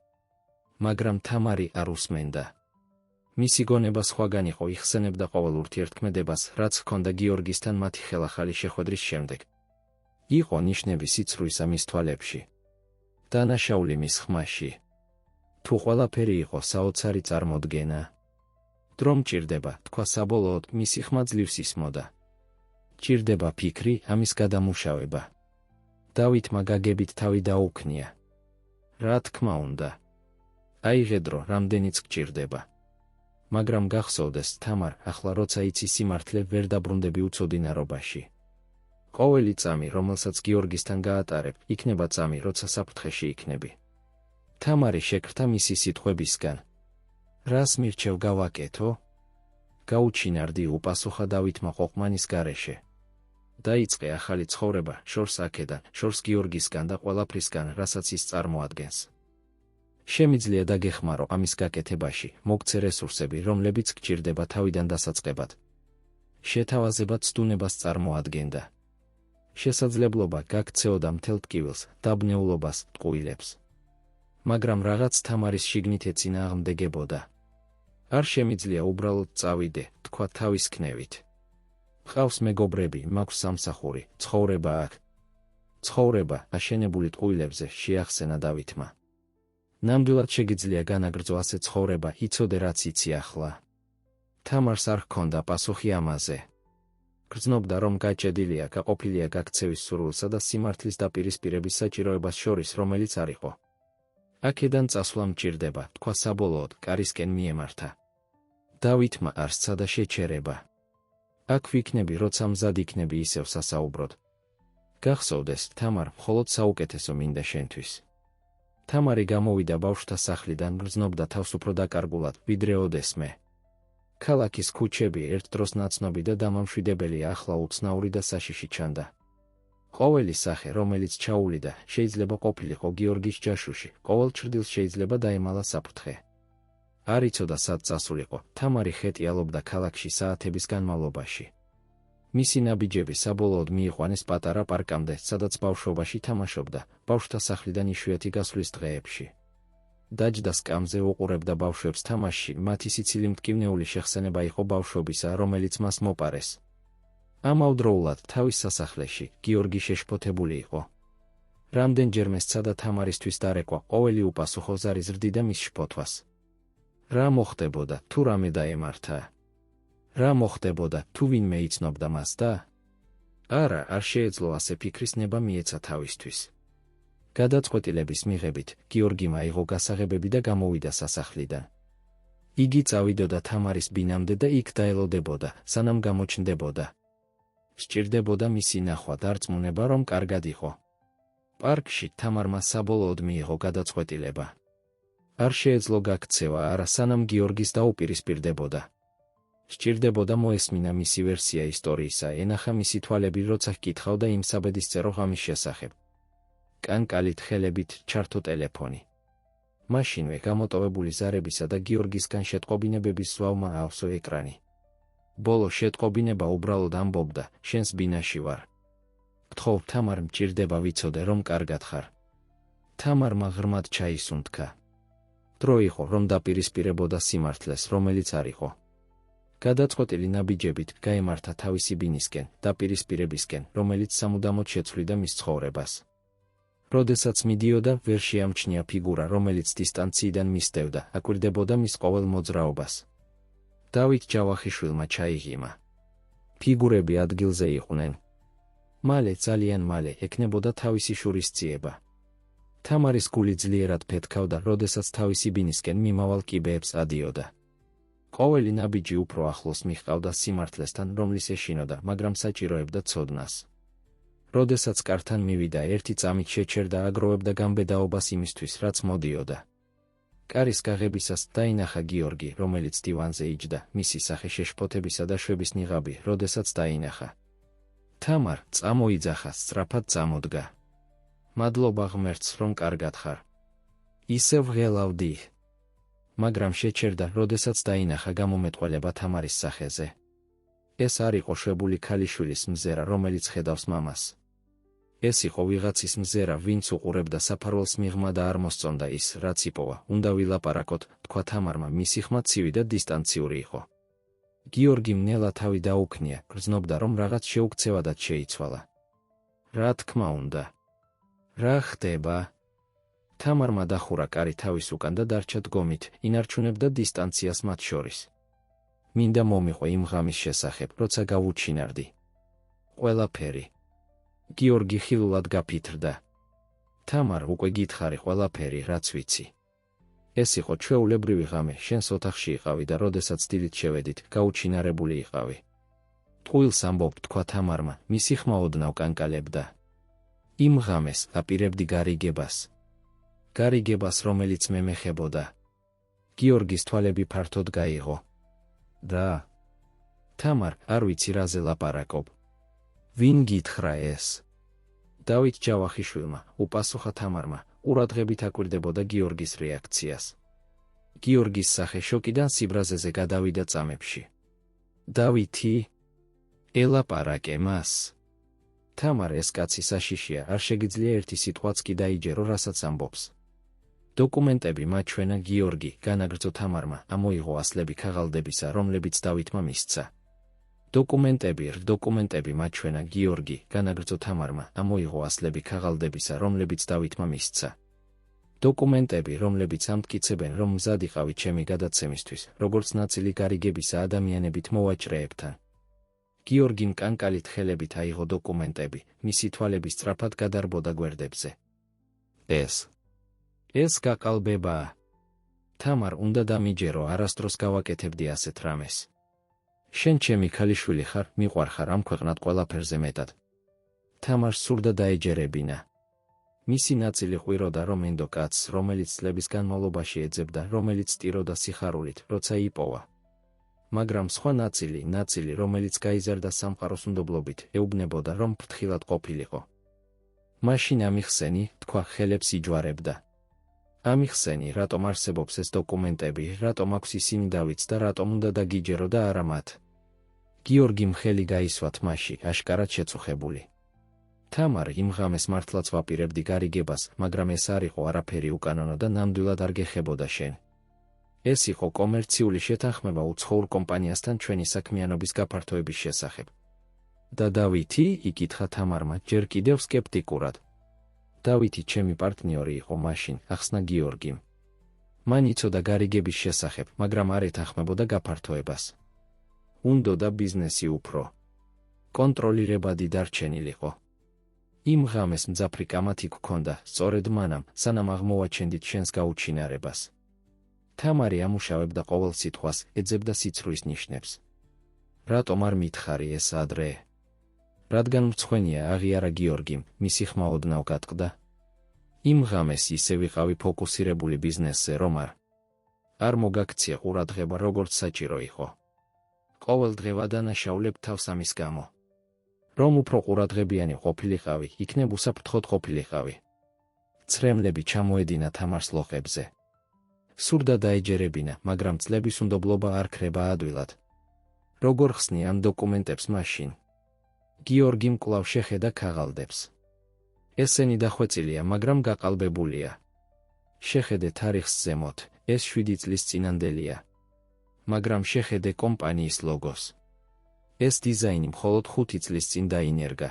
მაგრამ თამარი არ უსმენდა. მისი გონება სხვაგან იყო, იხსენებდა ყოველ ურთიერთქმედებას, რაც ჰქონდა გიორგისთან მათი ხელახალი შეხვედრის შემდეგ. იყო ნიშნები სიცრუისა მის თვალებში. დანაშაული მის ხმაში. თუ ყველაფერი იყო საოცარი წარმოდგენა. დრო მჭირდება, თქვა საბოლოოდ, მისი ხმა ძლივს ისმოდა. ჭირდება ფიქრი, ამის გადამუშავება. დავითმა გაგებით თავი დაუქნია. რა თქმა უნდა. აიღედრო, რამდენიც გჭირდება. მაგრამ გახსოვდეს, თამარ, ახლა როცა იცი სიმართლე, ვერ დაბრუნდები უცოდინარობაში. ყოველი წამი, რომელსაც გიორგისთან გაატარებ, იქნება წამი, როცა საფრთხეში იქნები. თამარი შეკრთა მისი სიტყვებისგან. რას მირჩევ გავაკეთო? გაუჩინარდი, უპასუხა დავითმა ყოყმანის გარეშე. დაიწყე ახალი ცხოვრება, შორს აქედან, შორს გიორგისგან და ყველაფრისგან, რასაც ის წარმოადგენს. შემიძლია დაგეხმარო ამის გაკეთებაში, მოგცე რესურსები, რომლებიც გჭირდება თავიდან დასაწყებად. შეთავაზება ცდუნებას წარმოადგენდა. შესაძლებლობა გაქცეოდა მთელ ტკივილს, დაბნეულობას, ტყუილებს. მაგრამ რაღაც თამარის შიგნით ეწინააღმდეგებოდა. არ შემიძლია უბრალოდ წავიდე, თქვა თავის ქნევით. მყავს მეგობრები, მაქვს სამსახური, ცხოვრება აქ. ცხოვრება, აშენებული ტყუილებზე, შეახსენა დავითმა. ნამდვილად შეგიძლია განაგრძო ასე ცხოვრება, იცოდე რაც იცი ახლა. თამარს არ ჰქონდა პასუხი ამაზე. გრძნობდა, რომ გაჭედილია, გაყოფილია გაქცევის სურვილსა და სიმართლის დაპირისპირების საჭიროებას შორის, რომელიც არ იყო. აქედან წასვლა მჭირდება, თქვა საბოლოოდ, კარისკენ მიემართა. დავითმა არ სცადა შეჩერება. აქ ვიქნები, როცა მზად იქნები ისევ სასაუბროდ. გახსოვდეს, თამარ, მხოლოდ საუკეთესო მინდა შენთვის. თამარი გამოვიდა ბავშვთა სახლიდან, გრძნობდა თავს უფრო დაკარგულად, ვიდრე ოდესმე. ქალაქის ქუჩები ერთ დროს ნაცნობი და დამამშვიდებელია, ახლა უცნაური და საშიში ჩანდა. ყოველი სახე, რომელიც ჩაუვლიდა, შეიძლება ყოფილიყო გიორგის ჯაშუში, ყოველ ჩრდილს შეიძლება დაემალა საფრთხე. არ იცოდა სად წასულიყო, თამარი ხეტიალობდა ქალაქში საათების განმავლობაში. მისი ნაბიჯები საბოლოოდ მიიყვანეს პატარა პარკამდე, სადაც ბავშვობაში თამაშობდა, ბავშვთა სახლიდან იშვიათი გასვლის დღეებში. დაჯდა სკამზე უყურებდა ბავშვებს თამაშში, მათი სიცილი მტკივნეული შეხსენება იყო ბავშვობისა, რომელიც მას მოპარეს. ამავდროულად თავის სასახლეში გიორგი შეშფოთებული იყო. რამდენჯერმე სცადა თამარისთვის დარეკვა, ყოველი უპასუხო ზარი ზრდიდა მის შფოთვას. რა მოხდებოდა, თუ რამე დაემართა? რა მოხდებოდა, თუ ვინმე იცნობდა მას და? არა, არ შეეძლო ასე ფიქრის ნება მიეცა თავისთვის. გადაწყვეტილების მიღებით, გიორგიმ აიღო გასაღებები და გამოვიდა სასახლიდან. იგი წავიდოდა თამარის ბინამდე და იქ დაელოდებოდა, სანამ გამოჩნდებოდა. სჭირდებოდა მისი ნახვა, დარწმუნება, რომ კარგად იყო. პარკში თამარმა საბოლოოდ მიიღო გადაწყვეტილება. არ შეეძლო გაქცევა, არა სანამ გიორგის დაუპირისპირდებოდა. სჭირდებოდა მოესმინა მისი ვერსია ისტორიისა, ენახა მისი თვალები, როცა ჰკითხავდა იმ საბედისწერო ღამის შესახებ. კანკალით ხელებით ჩართო ტელეფონი. მაშინვე გამოტოვებული ზარებისა და გიორგისგან შეტყობინებების ზვავმა აავსო ეკრანი. ბოლო შეტყობინება უბრალოდ ამბობდა, შენს ბინაში ვარ. გთხოვ, თამარ, მჭირდება ვიცოდე, რომ კარგად ხარ. თამარმა ღრმად ჩაისუნთქა. დრო იყო, რომ დაპირისპირებოდა სიმართლეს, რომელიც არ იყო. გადაწყვეტილი ნაბიჯებით გაემართა თავისი ბინისკენ, დაპირისპირებისკენ, რომელიც სამუდამოდ შეცვლიდა მის ცხოვრებას. როდესაც მიდიოდა, ვერ შეამჩნია ფიგურა, რომელიც დისტანციიდან მისდევდა, აკვირდებოდა მის ყოველ მოძრაობას. დავით ჯავახიშვილმა ჩაიღიმა. ფიგურები ადგილზე იყვნენ. მალე, ძალიან მალე, ექნებოდა თავისი შურის ძიება. თამარის გული ძლიერად ფეთქავდა, როდესაც თავისი ბინისკენ მიმავალ კიბეებს ადიოდა. ყოველი ნაბიჯი უფრო ახლოს მიჰყავდა სიმართლესთან, რომლის ეშინოდა, მაგრამ საჭიროებდა ცოდნას. როდესაც კართან მივიდა, ერთი წამით შეჩერდა, აგროვებდა გამბედაობას იმისთვის, რაც მოდიოდა. კარის გაღებისას დაინახა გიორგი, რომელიც დივანზე იჯდა, მისი სახე შეშფოთებისა და შვების ნიღაბი, როდესაც დაინახა. თამარ, წამოიძახა, სწრაფად წამოდგა. მადლობა ღმერთს, რომ კარგად ხარ. ისევ ღელავდი. მაგრამ შეჩერდა, როდესაც დაინახა გამომეტყველება თამარის სახეზე. ეს არ იყო შვებული ქალიშვილის მზერა, რომელიც ხედავს მამას. ეს იყო ვიღაცის მზერა, ვინც უყურებდა საფარველს მიღმა და არ მოსწონდა ის, რაც იპოვა. უნდა ვილაპარაკოთ, თქვა თამარმა, მისი ხმა ცივი და დისტანციური იყო. გიორგიმ ნელა თავი დაუქნია, გრძნობდა, რომ რაღაც შეუქცევადად შეიცვალა. რა თქმა უნდა. რა ხდება? თამარმა დახურა კარი თავის უკან და დარჩა დგომით, ინარჩუნებდა დისტანციას მათ შორის. მინდა მომიყვე იმ ღამის შესახებ, როცა გავუჩინარდი. ყველაფერი. გიორგი ხილულად გაფითრდა. თამარ, უკვე გითხარი ყველაფერი, რაც ვიცი. ეს იყო ჩვეულებრივი ღამე, შენს ოთახში იყავი და როდესაც დილით შევედით, გაუჩინარებული იყავი. ტყუილს ამბობ, თქვა თამარმა, მისი ხმა ოდნავ კანკალებდა. იმ ღამეს აპირებდი გარიგებას. გარიგებას, რომელიც მე მეხებოდა. გიორგის თვალები ფართოდ გაიღო. და? თამარ, არ ვიცი რაზე ლაპარაკობ. ვინ გითხრა ეს? დავით ჯავახიშვილმა, უპასუხა თამარმა, ყურადღებით აკვირდებოდა გიორგის რეაქციას. გიორგის სახე შოკიდან სიბრაზეზე გადავიდა წამებში. დავითი? ელაპარაკე მას. თამარ, ეს კაცი საშიშია, არ შეგიძლია ერთი სიტყვაც კი დაიჯერო, რასაც ამბობს. დოკუმენტები მაჩვენა, გიორგი, განაგრძო თამარმა, ამოიღო ასლები ქაღალდებისა, რომლებიც დავითმა მისცა. დოკუმენტები მაჩვენა გიორგი განაგრძო თამარმა ამოიღო ასლები ქაღალდებისა, რომლებიც დავითმა მისცა. დოკუმენტები, რომლებიც ამტკიცებენ, რომ მზად იყავი ჩემი გადაცემისთვის, როგორც ნაწილი გარიგებისა ადამიანებით მოვაჭრეებთან. გიორგიმ კანკალით ხელებით აიღო დოკუმენტები, მისი თვალები სწრაფად გადარბოდა გვერდებზე. ეს გაყალბებაა. თამარ, უნდა დამიჯერო, არასდროს გავაკეთებდი ასეთ რამეს. შენ ჩემი ქალიშვილი ხარ, მიყვარხარ ამ ქვეყნად ყველაფერზე მეტად. თამარს სურდა დაეჯერებინა. მისი ნაწილი ყვიროდა რომ ენდო კაცს, რომელიც წლების განმავლობაში ეძებდა, რომელიც სტიროდა სიხარულით, როცა იპოვა. მაგრამ სხვა ნაწილი, რომელიც გაიზარდა სამყაროს უნდობლობით, ეუბნებოდა, რომ ფრთხილად ყოფილიყო. მაშინ ამიხსენი, თქვა, ხელებს იჯვარებდა. ამიხსენი, რატომ არსებობს ეს დოკუმენტები, რატომ აქვს ისინი დავიც და რატომ უნდა დაგიჯერო და არა მათ. გიორგიმ ხელი გაისვა თმაში, აშკარად შეწუხებული. თამარ, იმ ღამეს მართლაც ვაპირებდი გარიგებას, მაგრამ ეს არ იყო არაფერი უკანონო და ნამდვილად არ გეხებოდა შენ. ეს იყო კომერციული შეთანხმება უცხოურ კომპანიასთან ჩვენი საქმიანობის გაფართოების შესახებ. და დავითი? იკითხა თამარმა, ჯერ კიდევ სკეპტიკურად. დავითი ჩემი პარტნიორი იყო მაშინ, ახსნა გიორგიმ. მან იცოდა გარიგების შესახებ, მაგრამ არ ეთანხმებოდა გაფართოებას. უნდოდა ბიზნესი უფრო კონტროლირებადი დარჩენილიყო. იმ ღამეს მძაფრი კამათი გქონდა, სწორედ მანამ, სანამ აღმოვაჩენდით შენს გაუჩინარებას. თამარი ამუშავებდა ყოველ სიტყვას, ეძებდა სიცრუის ნიშნებს. რატომ არ მითხარი ეს ადრე? რადგან მწხვენია, აღიარა გიორგიმ, მისი ხმა ოდნავ გატყდა. იმ ღამეს ისე ვიყავი ფოკუსირებული ბიზნესზე, რომ არ მოგაქცია ყურადღება, როგორც საჭირო იყო. ყოველ დღე ვადანაშაულებ თავს ამის გამო. რომ უფრო ყურადღებიანი ყოფილიყავი, იქნებ უსაფრთხოდ ყოფილიყავი. ცრემლები ჩამოედინა თამარს ლოყებზე. სურდა დაეჯერებინა, მაგრამ წლების უნდობლობა არ ქრება ადვილად. როგორ ხსნი ამ დოკუმენტებს მაშინ? გიორგიმ კვლავ შეხედა ქაღალდებს. ესენი დახვეწილია, მაგრამ გაყალბებულია. შეხედე თარიღს ზემოთ, ეს 7 წლის წინანდელია. მაგრამ შეხედე კომპანიის ლოგოს. ეს დიზაინი მხოლოდ 5 წლის წინ დაინერგა.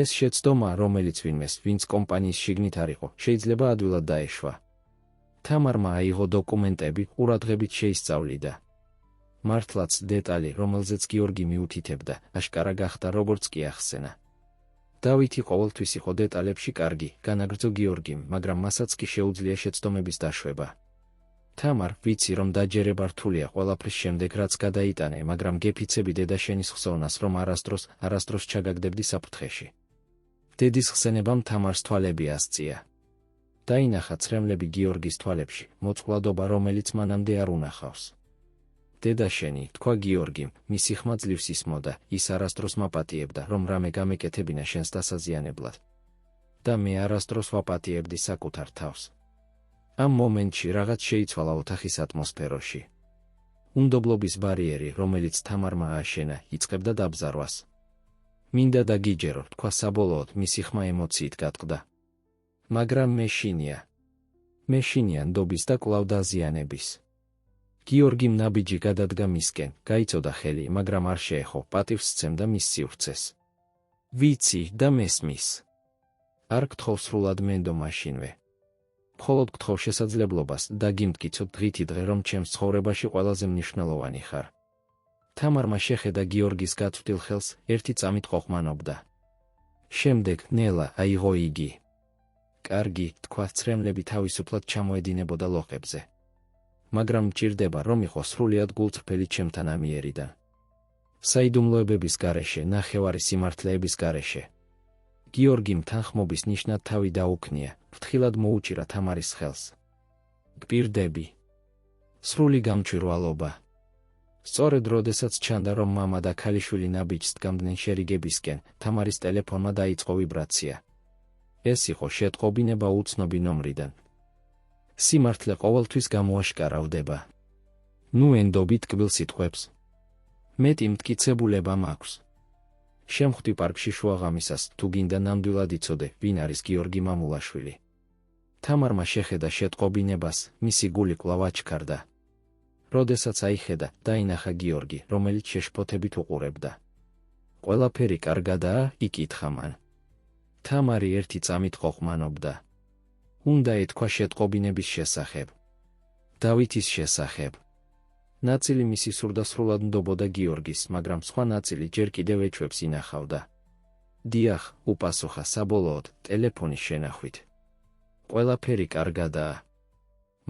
ეს შეცდომა, რომელიც ვინც კომპანიის შიგნით არ იყო, შეიძლება ადვილად დაეშვა. თამარმა აიღო დოკუმენტები, ყურადღებით შეისწავლიდა. მართლაც დეტალი, რომელზეც გიორგი მიუთითებდა, აშკარა გახდა, როგორც კი ახსენა. დავითი ყოველთვის იყო დეტალებში კარგი, განაგრძო გიორგიმ, მაგრამ მასაც კი შეუძლია შეცდომების დაშვება. თამარ, ვიცი რომ დაჯერება რთულია ყველაფრის შემდეგ რაც გადაიტანე, მაგრამ გეფიცები დედა შენის ხსოვნას, რომ არასდროს ჩაგაგდებდი საფრთხეში. დედის ხსენებამ თამარს თვალები ასწია. დაინახა ცრემლები გიორგის თვალებში, მოწყვლადობა, რომელიც მანამდე არ უნახავს. დედა შენი, თქვა გიორგიმ, მისი ხმა ძლივს ისმოდა, ის არასდროს მაპატიებდა, რომ რამე გამეკეთებინა შენს დასაზიანებლად. და მე არასდროს ვაპატიებდი საკუთარ თავს. ამ მომენტში რაღაც შეიცვალა ოთახის ატმოსფეროში. უნდობლობის ბარიერი, რომელიც თამარმა ააშენა, იწყებდა დაბზარვას. მინდა დაგიჯერო, თქვა საბოლოოდ, მისი ხმა ემოციით გატყდა. მაგრამ მეშინია ნდობის და კვლავ დაზიანების. გიორგიმ ნაბიჯი გადადგა მისკენ, გაიწოდა ხელი, მაგრამ არ შეეხო, პატივს სცემდა მის სივრცეს. ვიცი და მესმის. არ გთხოვ სრულად მენდო მაშინვე. მხოლოდ გთხოვ შესაძლებლობას და გიმტკიცო დღითი დღე, რომ ჩემს ცხოვრებაში ყველაზე მნიშვნელოვანი ხარ. თამარმა შეხედა გიორგის გაწვდილ ხელს, ერთი წამით ყოყმანობდა. შემდეგ, ნელა, აიღო იგი. კარგი, თქვა, ცრემლები თავისუფლად ჩამოედინებოდა ლოყებზე. მაგრამ მჭირდება, რომ იყო სრულიად გულწრფელი ჩემთან ამიერიდან. საიდუმლოებების გარეშე, ნახევარი სიმართლეების გარეშე. გიორგიმ თანხმობის ნიშნად თავი დაუქნია, ფრთხილად მოუჭირა თამარის ხელს. გპირდები. სრული გამჭვირვალობა. სწორედ როდესაც ჩანდა, რომ მამა და ქალიშვილი ნაბიჯს დგამდნენ შერიგებისკენ, თამარის ტელეფონმა დაიწყო ვიბრაცია. ეს იყო შეტყობინება უცნობი ნომრიდან. სიმართლე ყოველთვის გამოაშკარავდება. ნუ ენდობით კბილ სიტყვებს. მეტი მტკიცებულება მაქვს. შემხვდი პარკში შუაღამისას, თუ გინდა ნამდვილად იცოდე, ვინ არის გიორგი მამულაშვილი. თამარმა შეხედა შეტყობინებას, მისი გული კვლავ აჩქარდა. როდესაც აიხედა, დაინახა გიორგი, რომელიც შეშფოთებით უყურებდა. ყველაფერი კარგადაა? იკითხა მან. თამარი ერთი წამით ყოყმანობდა. უნდა ეთქვა შეტყობინების შესახებ. დავითის შესახებ. ნაწილი მისი სურდასრულად ნდობოდა გიორგის, მაგრამ სხვა ნაწილი ჯერ კიდევ ეჩვეებს ინახავდა. დიახ, უპასუხა საბოლოოდ, ტელეფონის შენახვით. ყველაფერი კარგადაა.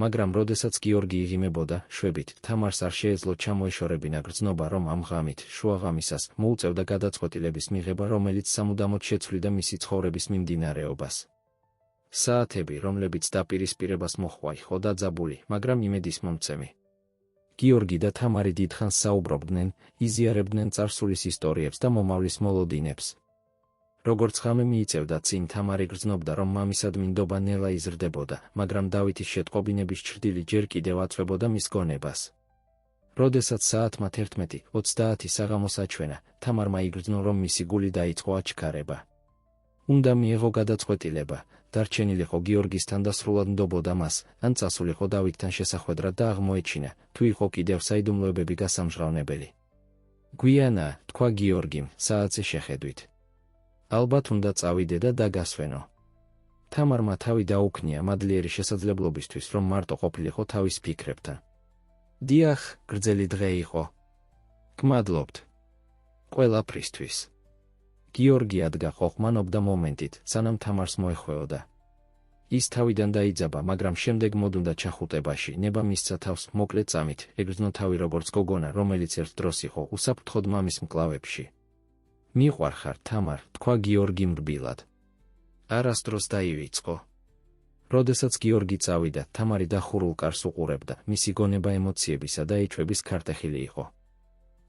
მაგრამ როდესაც გიორგი იღიმებოდა, შვებით, თამარს არ შეეძლო ჩამოეშორებინა გრძნობა, რომ ამ ღამით, შუაღამისას, მოუწევდა გადაწყვეტილების მიღება, რომელიც სამუდამოდ შეცვლიდა მისი ცხოვრების მიმდინარეობას. საათები, რომლებიც დაპირისპირებას მოჰყვა, იყო დაძაბული, მაგრამ იმედის მომცემი. გიორგი და თამარი დიდხანს საუბრობდნენ, იზიარებდნენ წარსულის ისტორიებს და მომავლის მოლოდინებს. როგორც ღამე მიიწევდა წინ, თამარი გრძნობდა, რომ მამისადმი ნდობა ნელა იზრდებოდა, მაგრამ დავითის შეტყობინების ჩრდილი ჯერ კიდევ აწვებოდა მის გონებას. როდესაც საათმა 11:30 საღამოს აჩვენა, თამარმა იგრძნო, რომ მისი გული დაიწყო აჩქარება. უნდა მიეღო გადაწყვეტილება, დარჩენილიყო გიორგისთან და სრულად ნდობოდა მას, ან წასულიყო დავითთან შესახვედრად და აღმოეჩინა, თუ იყო კიდევ საიდუმლოებები გასამჟღავნებელი. გვიანაა, თქვა გიორგიმ, საათზე შეხედვით. ალბათ უნდა წავიდე და დაგასვენო. თამარმა თავი დაუქნია მადლიერი შესაძლებლობისთვის, რომ მარტო ყოფილიყო თავის ფიქრებთან. დიახ, გრძელი დღე იყო. გმადლობთ. ყველაფრისთვის. გიორგი ადგა ყოყმანობდა მომენტით, სანამ თამარს მოეხვეოდა. ის თავიდან დაიძაბა, მაგრამ შემდეგ მოდუნდა ჩახუტებაში, ნება მისცა თავს მოკლე წამით, ეგრძნო თავი როგორც გოგონა, რომელიც ერთ დროს იყო უსაფრთხოდ მამის მკლავებში. მიყვარხარ, თამარ, თქვა გიორგიმ რბილად. არასდროს დაივიწყო. როდესაც გიორგი წავიდა, თამარი დახურულ კარს უყურებდა, მისი გონება ემოციებისა და ეჭვების ქართეხილი იყო.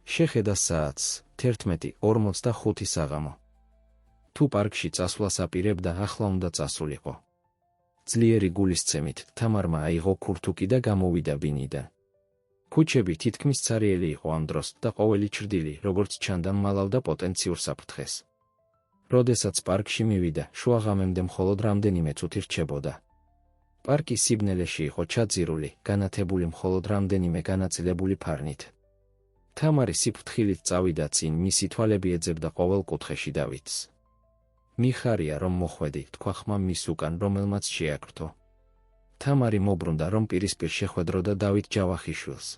შეხედა საათს, 11:45 საღამო. თუ პარკში წასვლას აპირებდა, ახლა უნდა წასულიყო. ძლიერი გულისცემით, თამარმა აიღო ქურთუკი და გამოვიდა ბინიდან. ქუჩები თითქმის ცარიელი იყო ამ დროს და ყოველი ჩრდილი, როგორც ჩანდა, მალავდა პოტენციურ საფრთხეს. როდესაც პარკში მივიდა, შუაღამემდე მხოლოდ რამდენიმე წუთი რჩებოდა. პარკი სიბნელეში იყო ჩაძირული, განათებული მხოლოდ რამდენიმე განაწილებული ფარნით. თამარი სიფრთხილით წავიდა წინ, მისი თვალები ეძებდა ყოველ კუთხეში დავითს. მიხარია, რომ მოხვედი, თქვა ხმა მის უკან, რომელმაც შეაკრთო. თამარი მობრუნდა, რომ პირისპირ შეხვედროდა დავით ჯავახიშვილს.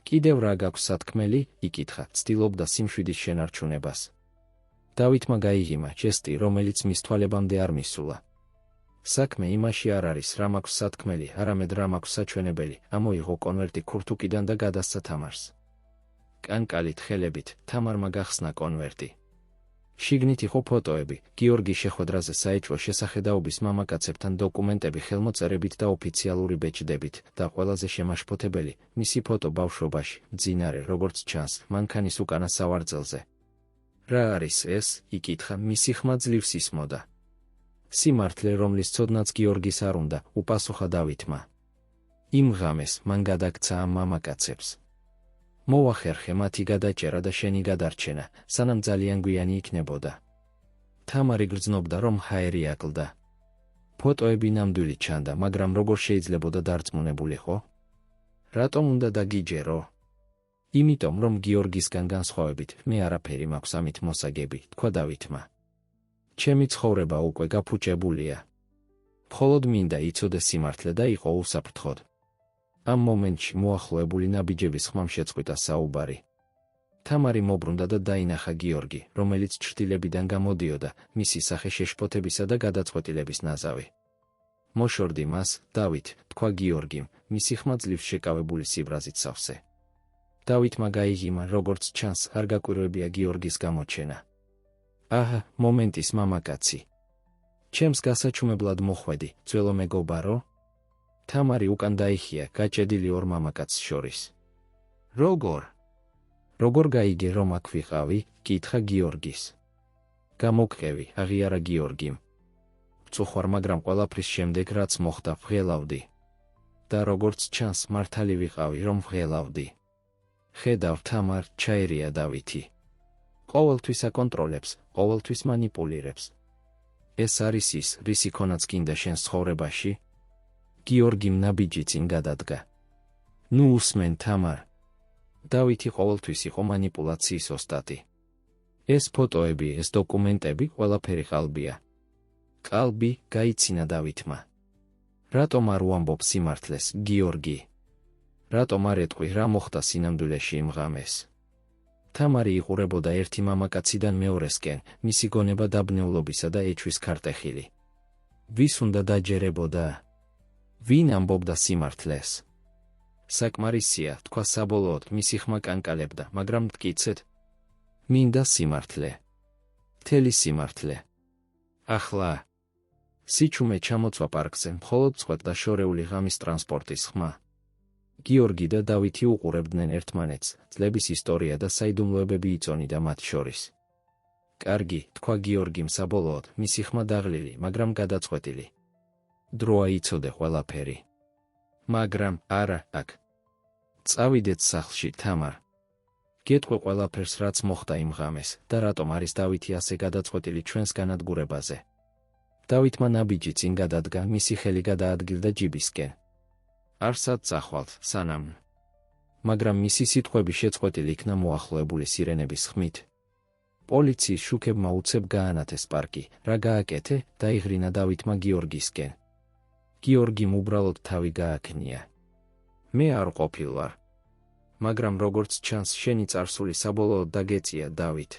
კიდევ რა გაქვს სათქმელი? იკითხა, ცდილობდა სიმშვიდის შენარჩუნებას. დავითმა გაიღიმა ჟესტი, რომელიც მის თვალებამდე არ მისულა. საქმე იმაში არ არის, რა მაქვს სათქმელი, არამედ რა მაქვს საჩვენებელი. ამოიღო კონვერტი ქურთუკიდან და გადასცა თამარს. კანკალით ხელებით, თამარმა გახსნა კონვერტი. შიგნით იყო ფოტოები, გიორგის შეხვედრაზე საეჭვო შესახედაობის მამაკაცებთან დოკუმენტები ხელმოწერებით და ოფიციალური ბეჭდებით და ყველაზე შემაშფოთებელი, მისი ფოტო ბავშვობაში, მძინარე, როგორც ჩანს, მანქანის უკანა სავარძელზე. რა არის ეს? იკითხა, მისი ხმა ძლივს ისმოდა. სიმართლე, რომლის ცოდნაც გიორგის არ უნდა, უპასუხა დავითმა. იმ ღამეს მან გადაგცა ამ მამაკაცებს. მოვახერხე მათი გადაჭერა და შენი გადარჩენა, სანამ ძალიან გვიანი იქნებოდა. თამარი გრძნობდა, რომ ჰაერი აკლდა. ფოტოები ნამდვილი ჩანდა, მაგრამ როგორ შეიძლებოდა დარწმუნებულიყო? რატომ უნდა დაგიჯერო? იმიტომ, რომ გიორგისგან განსხვავებით, მე არაფერი მაქვს ამით მოსაგები, თქვა დავითმა. ჩემი ცხოვრება უკვე გაფუჭებულია. მხოლოდ მინდა იცოდე სიმართლე და იყო უსაფრთხოდ. ამ მომენტში მოახლოებული ნაბიჯების ხმამ შეწყვიტა საუბარი. თამარი მობრუნდა და დაინახა გიორგი, რომელიც ჩრდილებიდან გამოდიოდა, მისი სახე შეშფოთებისა და გადაწყვეტილების ნაზავი. მოშორდი მას, დავით, თქვა გიორგიმ, მისი ხმა ძლივს შეკავებული სიბრაზით სავსე. დავითმა გაიღიმა, როგორც ჩანს, არ გაკვირვებია გიორგის გამოჩენა. აჰა, მომენტის მამაკაცი. ჩემს გასაჩუმებლად მოხვედი, ძველო მეგობარო? თამარი უკან დაიხია, გაჭედილი ორ მამაკაცს შორის. როგორ გაიგე, რომ აქ ვიყავი? კითხა გიორგის. გამოგყევი, აღიარა გიორგიმ. ვწუხვარ, მაგრამ ყველაფრის შემდეგ, რაც მოხდა, ვღელავდი. და როგორც ჩანს, მართალი ვიყავი, რომ ვღელავდი. ხედავ, თამარ, ჩაერია დავითი. ყოველთვის აკონტროლებს, ყოველთვის მანიპულირებს. ეს არის ის, რისი ქონაც გინდა შენს ცხოვრებაში? გიორგიმ ნაბიჯი წინ გადადგა. ნუ უსმენ თამარ. დავითი ყოველთვის იყო მანიპულაციის ოსტატი. ეს ფოტოები, ეს დოკუმენტები, ყველაფერი ყალბია. ყალბი, გაიცინა დავითმა. რატომ არ უამბობ სიმართლეს, გიორგი? რატომ არ ეტყვი, რა მოხდა სინამდვილეში იმ ღამეს? თამარი იყურებოდა ერთი მამაკაციდან მეორესკენ, მისი გონება დაბნეულობისა და ეჩვის ქარტეხილი. ვის უნდა დაჯერებოდა? ვინ ამბობდა სიმართლეს? საკმარისია, თქვა საბოლოოდ, მისი ხმა კანკალებდა, მაგრამ მტკიცეთ. მინდა სიმართლე. მთელი სიმართლე. ახლა სიჩუმე ჩამოცვა პარკზე, მხოლოდ წყვეტდა შორეული ღამის ტრანსპორტის ხმა. გიორგი და დავითი უყურებდნენ ერთმანეთს, წლების ისტორია და საიდუმლოებები იწონიდა მათ შორის. კარგი, თქვა გიორგიმ საბოლოოდ, მისი ხმა დაღლილი, მაგრამ გადაწყვეტილი. დროა იცოდე ყველაფერი. მაგრამ, არა, აქ. წავიდეთ სახლში, თამარ. გეტყვი ყველაფერს, რაც მოხდა იმ ღამეს, და რატომ არის დავითი ასე გადაწყვეტილი ჩვენს განადგურებაზე. დავითმა ნაბიჯი წინ გადადგა, მისი ხელი გადაადგილდა ჯიბისკენ. არსად წახვალთ, სანამ. მაგრამ მისი სიტყვები შეწყვეტილი იქნა მოახლოებული სირენების ხმით. პოლიციის შუქებმა უცებ გაანათეს პარკი, რა გააკეთე, დაიღრინა დავითმა გიორგისკენ. გიორგიმ უბრალოდ თავი გააქნია. მე არ ყოფილვარ. მაგრამ როგორც ჩანს, შენი წარსული საბოლოოდ დაგეწია, დავით.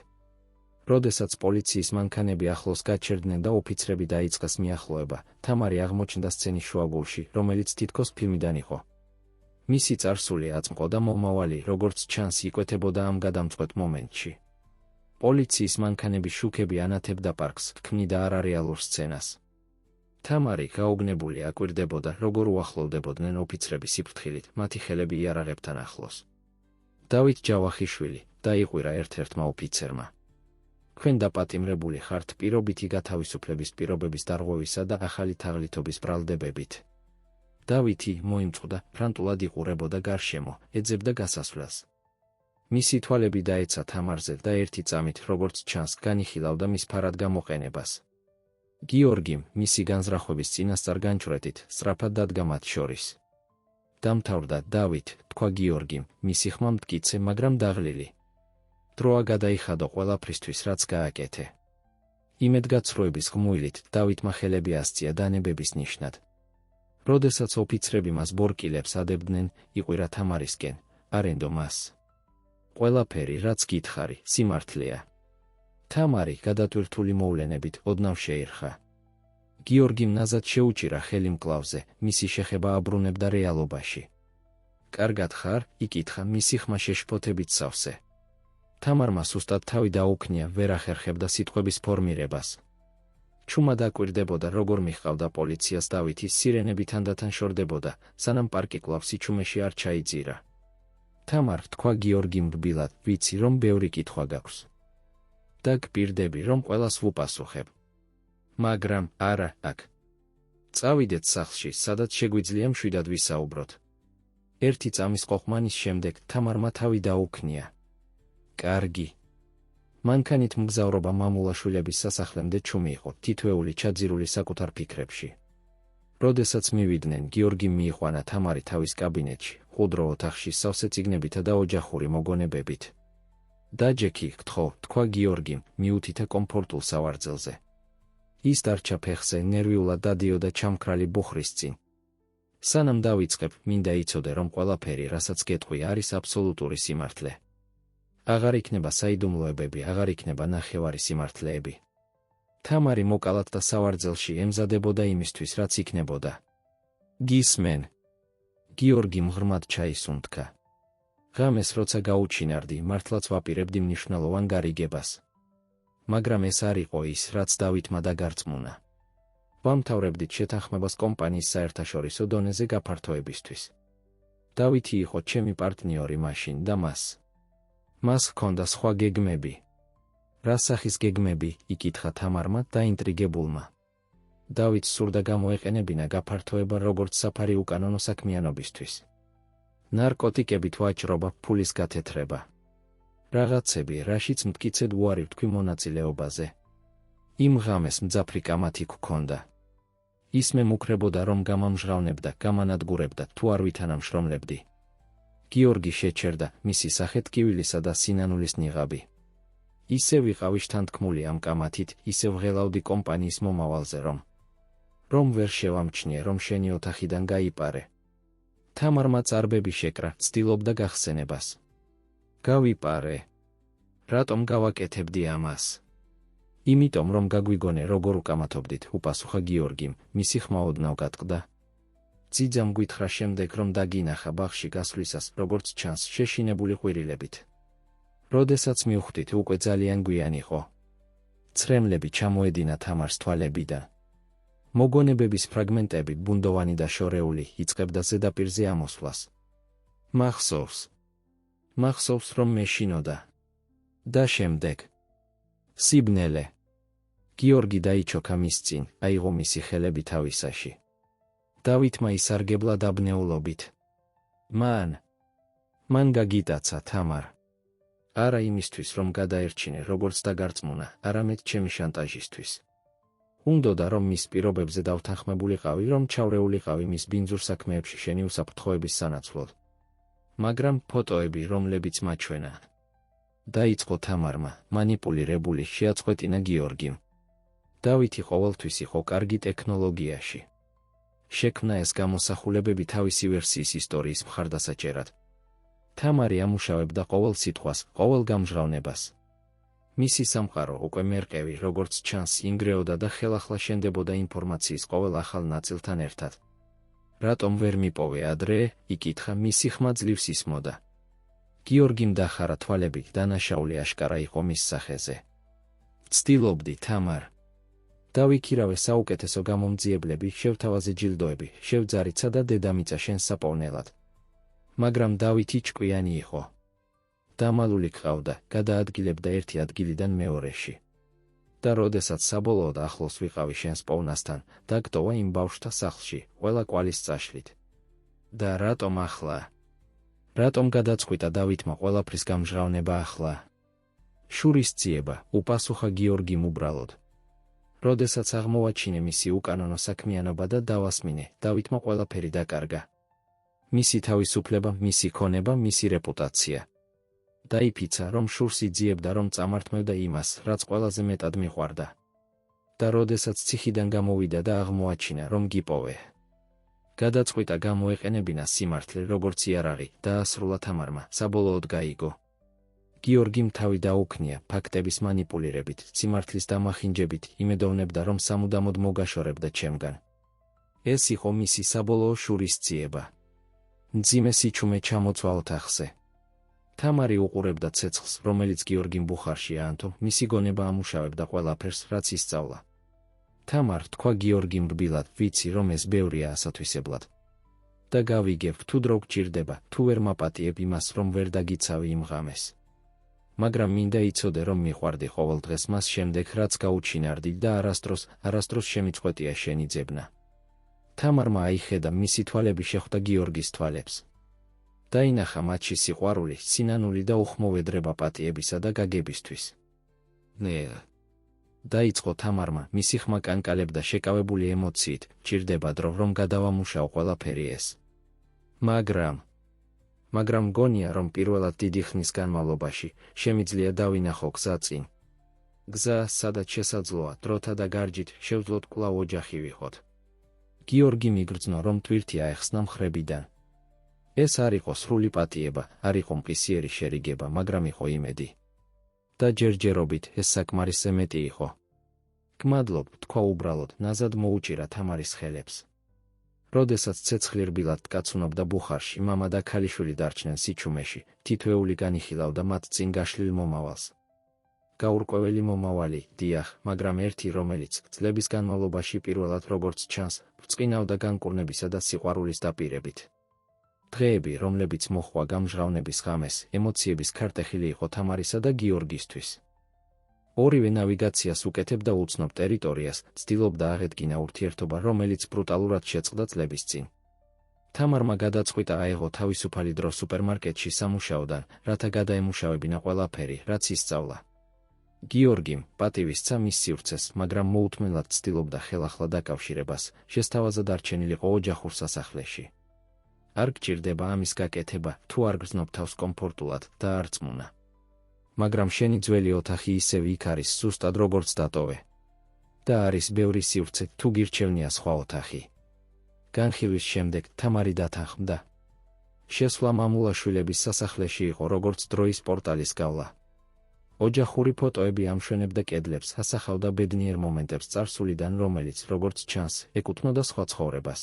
როდესაც პოლიციის მანქანები ახლოს გაჩერდნენ და ოფიცრები დაიწყეს მიახლოება, თამარი აღმოჩნდა სცენის შუაგულში, რომელიც თითქოს ფილმიდან იყო. მისი წარსული აწმყო და მომავალი, როგორც ჩანს, იკვეთებოდა ამ გადამწყვეტ მომენტში. პოლიციის მანქანების შუქები ანათებდა პარკს, ქმნიდა არარეალურ სცენას. თამარი გაოგნებული აკვირდებოდა, როგორ უახლოვდებოდნენ ოფიცრები სიფრთხილით, მათი ხელები იარაღებთან ახლოს. დავით ჯავახიშვილი, დაიყვირა ერთ-ერთმა ოფიცერმა. თქვენ დაპატიმრებული ხართ პირობითი გათავისუფლების პირობების დარღვევისა და ახალი თაღლითობის ბრალდებებით. დავითი მოიმწყდა, ფრანტულად იყურებოდა გარშემო, ეძებდა გასასვლელს. მისი თვალები დაეცა თამარზე და ერთი წამით, როგორც ჩანს, განიხილავდა მის ფარად გამოყენებას. გიორგიმ, მისი განზრახვების წინასწარ განჭვრეტით, სწრაფად დადგა მათ შორის. დამთავრდა, დავით, თქვა გიორგიმ, მისი ხმა მტკიცე, მაგრამ დაღლილი. დროა გადაიხადო ყველაფრისთვის, რაც გააკეთე. იმედგაცრუების ხმულით, დავითმა ხელები ასწია დანებების ნიშნად. როდესაც ოფიცრები მას ბორკილებს ადებდნენ, იყვირა თამარისკენ, არენდო მას. ყველაფერი, რაც გითხარი, სიმართლეა. თამარი გადატვირთული მოვლენებით ოდნავ შეირხა. გიორგიმ ნაზად შეუჭირა ხელი მკლავზე, მისი შეხება აბრუნებდა რეალობაში. კარგად ხარ? იკითხა, მისი ხმა შეშფოთებით სავსე. თამარმა სუსტად თავი დაუქნია, ვერ ახერხებდა სიტყვების ფორმირებას. ჩუმად აკვირდებოდა, როგორ მიჰყავდა პოლიციას დავითი, სირენები თანდათან შორდებოდა, სანამ პარკი კვლავ სიჩუმეში არ ჩაიძირა. თამარ, თქვა გიორგიმ რბილად, ვიცი, რომ ბევრი კითხვა გაქვს. და გპირდები, რომ ყველას ვუპასუხებ. მაგრამ, არა, აქ. წავიდეთ სახლში, სადაც შეგვიძლია მშვიდად ვისაუბროთ. ერთი წამის ყოყმანის შემდეგ თამარმა თავი დაუქნია. კარგი. მანქანით მგზავრობა მამულაშვილების სასახლემდე ჩუმი იყო, თითოეული ჩაძირული საკუთარ ფიქრებში. როდესაც მივიდნენ, გიორგიმ მიიყვანა თამარი თავის კაბინეტში, ხუდრო ოთახში სავსე წიგნებითა და ოჯახური მოგონებებით. დაჯექი, გთხოვ, თქვა გიორგიმ, მიუთითა კომფორტულ სავარძელზე. ის დარჩა ფეხზე, ნერვიულად დადიოდა ჩამქრალი ბუხრის წინ. სანამ დავიწყებ, მინდა იცოდე, რომ ყველაფერი, რასაც გეტყვი, არის აბსოლუტური სიმართლე. აღარ იქნება საიდუმლოებები, აღარ იქნება ნახევარი სიმართლეები. თამარი მოკალათ და სავარძელში ემზადებოდა იმისთვის, რაც იქნებოდა. გისმენ. გიორგიმ ღრმად ჩაისუნთქა. ღამეს როცა გაუჩინარდი, მართლაც ვაპირებდი მნიშვნელოვან გარიგებას. მაგრამ ეს არ იყო ის, რაც დავითმა დაგარწმუნა. ვამთავრებდით შეთანხმებას კომპანიის საერთაშორისო დონეზე გაფართოებისთვის. დავითი იყო ჩემი პარტნიორი მაშინ და მას ჰქონდა სხვა გეგმები. რა სახის გეგმები? იკითხა თამარმა დაინტრიგებულმა. დავითს სურდა გამოეყენებინა გაფართოება როგორც საფარი უკანონო საქმიანობისთვის. ნარკოტიკებით ვაჭრობა, ფულის გათეთრება. რაღაცები, რაშიც მტკიცედ უარი ვთქვი მონაწილეობაზე. იმ ღამეს მძაფრი კამათი გქონდა. ის მე მუქრებოდა, რომ გამამჟღავნებდა, გამანადგურებდა, თუ არ ვითანამშრომლებდი. გიორგი შეჩერდა მისი სახე ტკივილისა და სინანულის ნიღაბი. ისევ ვიყავი შთანთქმული ამ კამათით, ისევ ვღელავდი კომპანიის მომავალზე, რომ ვერ შევამჩნიე, რომ შენი ოთახიდან გაიპარე. თამარმა წარბები შეკრა, ცდილობდა გახსენებას. გავიპარე. რატომ გავაკეთებდი ამას? იმიტომ რომ გაგვიგონე როგორ უკამათობდით, უპასუხა გიორგიმ, მისი ხმა ოდნავ გატყდა. ძიძამ გვითხრა შემდეგ რომ დაგინახა ბაღში გასვლისას, როგორც ჩანს, შეშინებული ყვირილებით. როდესაც მივხვდით, უკვე ძალიან გვიან იყო. ცრემლები ჩამოედინა თამარს თვალებიდან. მოგონებების ფრაგმენტები, ბუნდოვანი და შორეული, იწყებდა ზედაპირზე ამოსვლას. მახსოვს, რომ მეშინოდა. და შემდეგ. სიბნელე. გიორგი დაიჩოქა მის წინ, აიღო მისი ხელები თავისაში. დავითმა ისარგებლა დაბნეულობით. მან გაგიტაცა თამარ. არა იმისთვის, რომ გადაერჩინე, როგორც დაგარწმუნა, არამედ ჩემი შანტაჟისთვის. უნდოდა რომ მის პირობებზე დავთანხმებულიყავი, რომ ჩავრეულიყავი მის ბინძურ საქმეებში შენი უსაფრთხოების სანაცვლოდ. მაგრამ ფოტოები, რომლებიც მაჩვენა. დაიწყო თამარმა, მანიპულირებული შეაწყვეტინა გიორგიმ. დავითი ყოველთვის იყო კარგი ტექნოლოგიაში. შექმნა ეს გამოსახულებები თავისი ვერსიის ისტორიის მხარდასაჭერად. თამარი ამუშავებდა ყოველ სიტყვას, ყოველ გამჟღავნებას. მისი სამყარო უკვე მერყევი, როგორც ჩანს, ინგრეოდა და ხელახლა შენდებოდა ინფორმაციის ყოველ ახალ ნაწილთან ერთად. რატომ ვერ მიპოვე ადრე? იკითხა, მისი ხმა ძლივს ისმოდა. გიორგიმ დახარა თვალები, დანაშაული აშკარა იყო მის სახეზე. ცდილობდი, თამარ. დავიქირავე საუკეთესო გამომძიებლები, შევთავაზე ჯილდოები, შევძარიცა და დედამიწა შენს საპოვნელად. მაგრამ დავითი ჭკვიანი იყო. დამალული გყავდა, გადაადგილებდა ერთი ადგილიდან მეორეში. და როდესაც საბოლოოდ ახლოს ვიყავი შენს პოვნასთან, დაგტოვა იმ ბავშვთა სახლში, ყველა კვალის წაშლით. და რატომ ახლა? რატომ გადაწყვიტა დავითმა ყველაფრის გამჟღავნება ახლა? შურისძიება, უპასუხა გიორგიმ უბრალოდ. როდესაც აღმოვაჩინე მისი უკანონო საქმიანობა და დავასმინე, დავითმა ყველაფერი დაკარგა. მისი თავისუფლება, მისი ქონება, მისი რეპუტაცია. დაიფიცა, რომ შურს იძიებდა, რომ წამართმევდა იმას, რაც ყველაზე მეტად მიყვარდა. და როდესაც ციხიდან გამოვიდა და აღმოაჩინა, რომ გიპოვე. გადაწყვიტა გამოეყენებინა სიმართლე, როგორც იარაღი, დაასრულა თამარმა, საბოლოოდ გაიგო. გიორგიმ თავი დაუქნია, ფაქტების მანიპულირებით, სიმართლის დამახინჯებით, იმედოვნებდა, რომ სამუდამოდ მოგაშორებდა ჩემგან. ეს იყო მისი საბოლოო შურისძიება. მძიმე სიჩუმე ჩამოწვა ოთახზე. თამარი უყურებდა ცეცხლს, რომელიც გიორგიმ ბუხარში აანთო, მისი გონება ამუშავებდა ყველაფერს, რაც ისწავლა. თამარ, თქვა გიორგიმ რბილად, ვიცი, რომ ეს ბევრია ასათვისებლად. და გავიგებ, თუ დრო გჭირდება, თუ ვერ მაპატიებ იმას, რომ ვერ დაგიცავი იმ ღამეს. მაგრამ მინდა იცოდე, რომ მიყვარდი ყოველ დღეს მას შემდეგ, რაც გაუჩინარდი და არასდროს შემიწყვეტია შენი ძებნა. თამარმა აიხედა, მისი თვალები შეხვდა გიორგის თვალებს. დაინახა მათში სიყვარული, სინანული და უხმოვედრება პატიებისა და გაგებისთვის. დაიწყო თამარმა, მისი ხმა კანკალებდა შეკავებული ემოციით, ჭირდება დრო, რომ გადავამუშავო ყველაფერი ეს. მაგრამ მგონია, რომ პირველად დიდი ხნის განმავლობაში შემიძლია დავინახო გზა წინ. გზა, სადაც შესაძლოა, დროთა და გარჯით, შევძლოთ კვლავ ოჯახი ვიყოთ. გიორგი მიგრძნო, რომ ტვირთი აეხსნა მხრებიდან. ეს არ იყო სრული პატიება, არ იყო მყისიერი შერიგება, მაგრამ იყო იმედი. და ჯერჯერობით ეს საკმარისზე მეტი იყო. გმადლობ, თქვა უბრალოდ, ნაზად მოუჭირა თამარის ხელებს. როდესაც ცეცხლი რბილად tkacunobda ბუხარში, მამა და ქალიშვილი დარჩნენ სიჩუმეში, თითოეული განიხილავდა მათ წინ გაშლილ მომავალს. გაურკვეველი მომავალი, დიახ, მაგრამ ერთი, რომელიც წლების განმავლობაში პირველად როგორც ჩანს, ბრწყინავდა განკურნებისა და სიყვარულის დაპირებით. დღეები, რომლებიც მოჰყვა გამჟღავნების ღამეს, ემოციების ქარტეხილი იყო თამარისა და გიორგისთვის. ორივე ნავიგაციას უკეთებდა უცნობ ტერიტორიას, ცდილობდა აღედგინა ურთიერთობა, რომელიც ბრუტალურად შეწყდა წლების წინ. თამარმა გადაწყვიტა აეღო თავისუფალი დრო სუპერმარკეტში სამუშაოდან, რათა გადაემუშავებინა ყველაფერი, რაც ისწავლა. გიორგიმ პატივისცა მის სივრცეს, მაგრამ მოუთმენლად ცდილობდა ხელახლა დაკავშირებას, შესთავაზა დარჩენილიყო ოჯახურ სასახლეში. არ გჭირდება ამის გაკეთება, თუ არ გრძნობ თავს კომფორტულად და არ წმუნა. მაგრამ შენი ძველი ოთახი ისევ იქ არის ზუსტად როგორც დატოვე. და არის ბევრი სივრცე, თუ გირჩევნია სხვა ოთახი. განხილვის შემდეგ თამარი დათანხმდა. შესვლა მამულაშვილების სასახლეში იყო როგორც დროის პორტალის გავლა. ოჯახური ფოტოები ამშვენებდა კედლებს, ასახავდა ბედნიერ მომენტებს წარსულიდან, რომელიც, როგორც ჩანს, ეკუთვნოდა სხვა ცხოვრებას.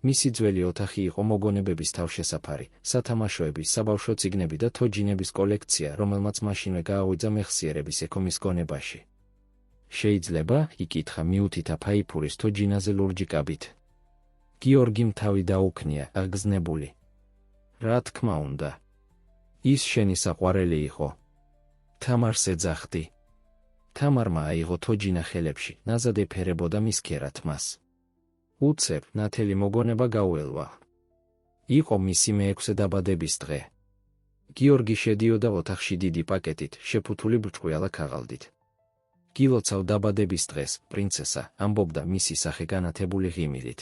მისი ძველი ოთახი იყო მოგონებების თავშესაფარი, სათამაშოები, საბავშვო წიგნები და თოჯინების კოლექცია, რომელმაც მაშინვე გააღვიძა მეხსიერების ექომის გონებაში. შეიძლება, იკითხა მიუთითა ფაიფურის თოჯინაზე ლურჯი კაბით. გიორგიმ თავი დაუქნია, აგზნებული. რა თქმა უნდა. ის შენი საყვარელი იყო. თამარს ეძახდი. თამარმა აიღო თოჯინა ხელებში, ნაზად ეფერებოდა მის ქერათ მას. უცებ, ნათელი მოგონება გაუელვა. იყო მისი მეექვსე დაბადების დღე. გიორგი შედიოდა ოთახში დიდი პაკეტით, შეფუთული ბრჭყვიალა ქაღალდით. გილოცავ დაბადების დღეს, პრინცესა, ამბობდა მისი სახე განათებული ღიმილით.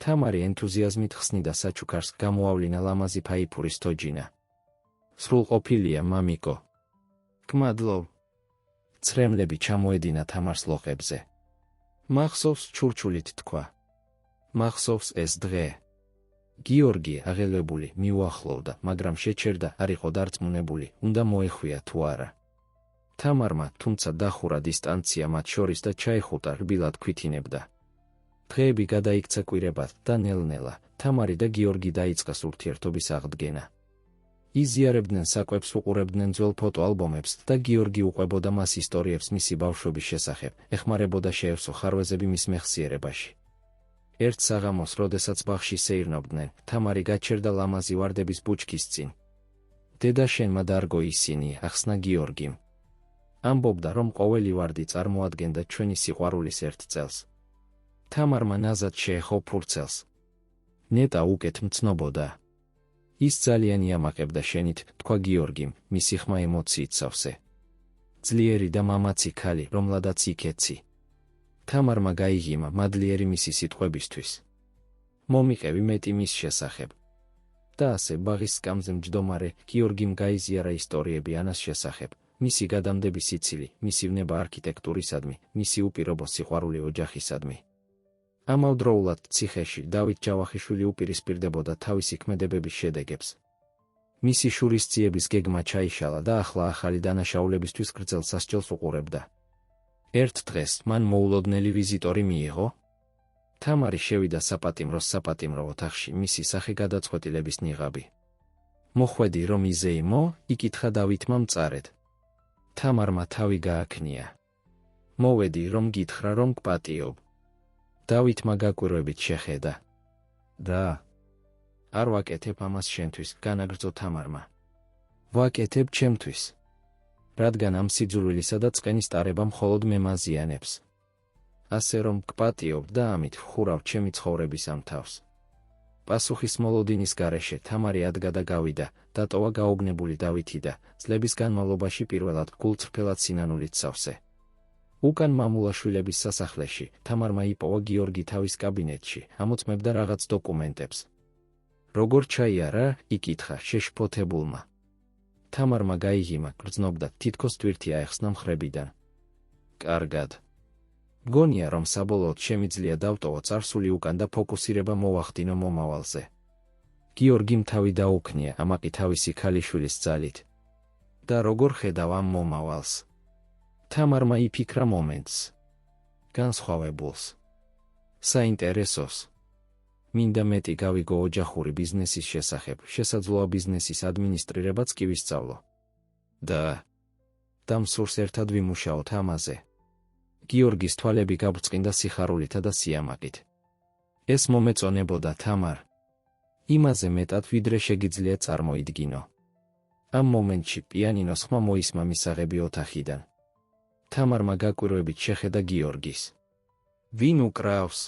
თამარი ენთუზიაზმით ხსნიდა საჩუქარს, გამოავლინა ლამაზი ფაიფურის თოჯინა. სრულყოფილია, მამიკო. გმადლობ. ცრემლები ჩამოედინა თამარს ლოყებზე. მახსოვს, ჩურჩულით თქვა. მახსოვს ეს დღე. გიორგი აღელვებული მიუახლოვდა, მაგრამ შეჩერდა, არ იყო დარწმუნებული, უნდა მოეხვია თუ არა. თამარმა, თუმცა დახურა დისტანცია მათ შორის და ჩაეხუტა, რბილად ქვითინებდა. დღეები გადაიქცა კვირებად და ნელ-ნელა თამარი და გიორგი დაიწყეს ურთიერთობის აღდგენა. იზიარებდნენ საკვებს, უყურებდნენ ძველ ფოტოალბომებს და გიორგი უყვებოდა მას ისტორიებს მისი ბავშვობის შესახებ, ეხმარებოდა შეევსო ხარვეზები მის მეხსიერებაში. ერთ საღამოს, როდესაც ბაღში სეირნობდნენ, თამარი გაჩერდა ლამაზი ვარდების ბუჩქის წინ. დედა შენმა დარგო ისინი, ახსნა გიორგიმ. ამბობდა, რომ ყოველი ვარდი წარმოადგენდა ჩვენი სიყვარულის ერთ წელს. თამარმა ნაზად შეეხო ფურცელს. ნეტა უკეთ მცნობოდა. ის ძალიან იამაყებდა შენით, თქვა გიორგიმ, მისი ხმა ემოციით სავსე. ძლიერი და მამაცი ქალი, რომლადაც იქეცი. თამარმა გაიღიმა მადლიერი მისი სიტყვებისთვის. მომიყევი მეტი მის შესახებ. და ასე ბაღის სკამზე მჯდომარე, გიორგიმ გაიზიარა ისტორიები ანას შესახებ, მისი გადამდები სიცილი, მისი ვნება არქიტექტურისადმი, მისი უპირობო სიყვარული ოჯახისადმი. ამავდროულად ციხეში დავით ჯავახიშვილი უპირისპირდებოდა თავისი ქმედებების შედეგებს. მისი შურისძიების გეგმა ჩაიშალა და ახლა ახალი დანაშაულებისთვის გრძელ სასჯელს უყურებდა. ერთ დღეს მან მოულოდნელი ვიზიტორი მიიღო. თამარი შევიდა საპატიმრო ოთახში, მისი სახე გადაწყვეტილების ნიღაბი. მოხვედი რომ იზეიმო, იკითხა დავითმა მწარედ. თამარმა თავი გააქნია. მოვედი რომ გითხრა რომ გპატიობ. დავითმა გაკვირვებით შეხედა. და არ ვაკეთებ ამას შენთვის, განაგრძო თამარმა. ვაკეთებ ჩემთვის. რადგან ამ სიძულვილისა და წყენის ტარება მხოლოდ მე მაზიანებს. ასე რომ გპატიობ და ამით ვხურავ ჩემი ცხოვრების ამ თავს. პასუხის მოლოდინის გარეშე თამარი ადგა და გავიდა, დატოვა გაოგნებული დავითი და წლების განმავლობაში პირველად გულწრფელად სინანულით სავსე. უკან მამულაშვილების სასახლეში, თამარმა იპოვა გიორგი თავის კაბინეტში, ამოწმებდა რაღაც დოკუმენტებს. როგორ ჩაიარა, იკითხა შეშფოთებულმა. თამარმა გაიღიმა, გრძნობდა, თითქოს ტვირთი აეხსნა მხრებიდან. კარგად. მგონია, რომ საბოლოოდ შემიძლია დავტოვო წარსული უკან და ფოკუსირება მოვახდინო მომავალზე. გიორგიმ თავი დაუქნია, ამაყი თავისი ქალიშვილის ძალით. და როგორ ხედავ ამ მომავალს? თამარმა იფიქრა მომენტს. განსხვავებულს. საინტერესოს. მინდა მეტი გავიგო ოჯახური ბიზნესის შესახებ, შესაძლოა ბიზნესის ადმინისტრირებაც კი ვისწავლო. და მსურს ერთად ვიმუშაოთ ამაზე. გიორგის თვალები გაბრწყინდა სიხარულითა და სიამაყით. ეს მომეწონებოდა თამარ. იმაზე მეტად, ვიდრე შეგიძლია წარმოიდგინო. ამ მომენტში პიანინოს ხმა მოისმა მისაღები ოთახიდან. თამარმა გაკვირვებით შეხედა გიორგის. ვინ უკრავს?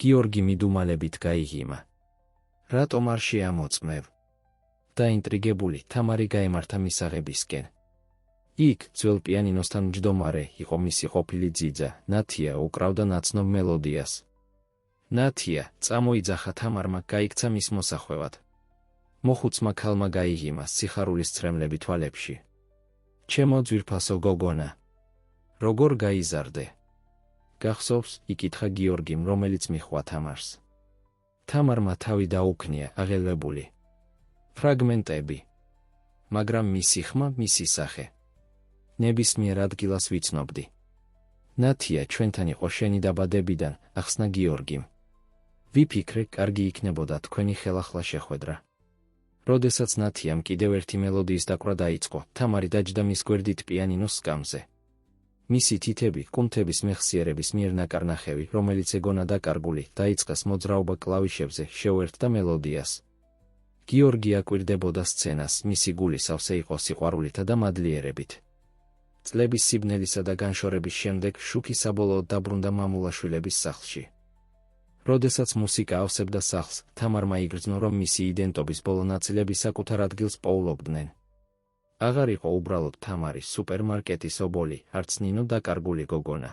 გიორგი მიდუმალებით გაიღიმა. რატომ არ შეამოწმევ? დაინტრიგებული, თამარი გაემართა მისაღებისკენ. იქ, ძველ პიანინოსთან მჯდომარე, იყო მისი ყოფილი ძიძა, ნათია, უკრავდა ნაცნობ მელოდიას. ნათია, წამოიძახა თამარმა, გაიქცა მის მოსახვევად. მოხუცმა ქალმა გაიღიმა სიხარულის ცრემლები თვალებში. ჩემო ძვირფასო გოგონა, როგორ გაიზარდე? გახსოვს? იკითხა გიორგიმ, რომელიც მიჰყვა თამარს. თამარმა თავი დაუქნია, აღელვებული. ფრაგმენტები. მაგრამ მისი ხმა, მისი სახე. ნებისმიერ ადგილას ვიცნობდი. ნათია, ჩვენთან იყო შენი დაბადებიდან, ახსნა გიორგიმ. ვიფიქრე, კარგი იქნებოდა თქვენი ხელახლა შეხვედრა. როდესაც ნათიამ კიდევ ერთი მელოდიის დაკვრა დაიწყო, თამარი დაჯდა მის გვერდით პიანინოს სკამზე. მისი თითები, კუნთების მეხსიერების მიერ ნაკარნახევი, რომელიც ეგონა დაკარგული, დაიწყეს მოძრაობა კლავიშებზე, შეუერთდა მელოდიას. გიორგი აკვირდებოდა სცენას, მისი გული სავსე იყო სიყვარულითა და მადლიერებით. წლების სიბნელისა და განშორების შემდეგ შუქი საბოლოოდ დაბრუნდა მამულაშვილების სახლში. როდესაც მუსიკა ავსებდა სახლს, თამარმა იგრძნო, რომ მისი იდენტობის ბოლო ნაწილები საკუთარ ადგილს პოულობდნენ. აღარ იყო უბრალოდ თამარი, სუპერმარკეტის ობოლი, არც ნინო დაკარგული გოგონა.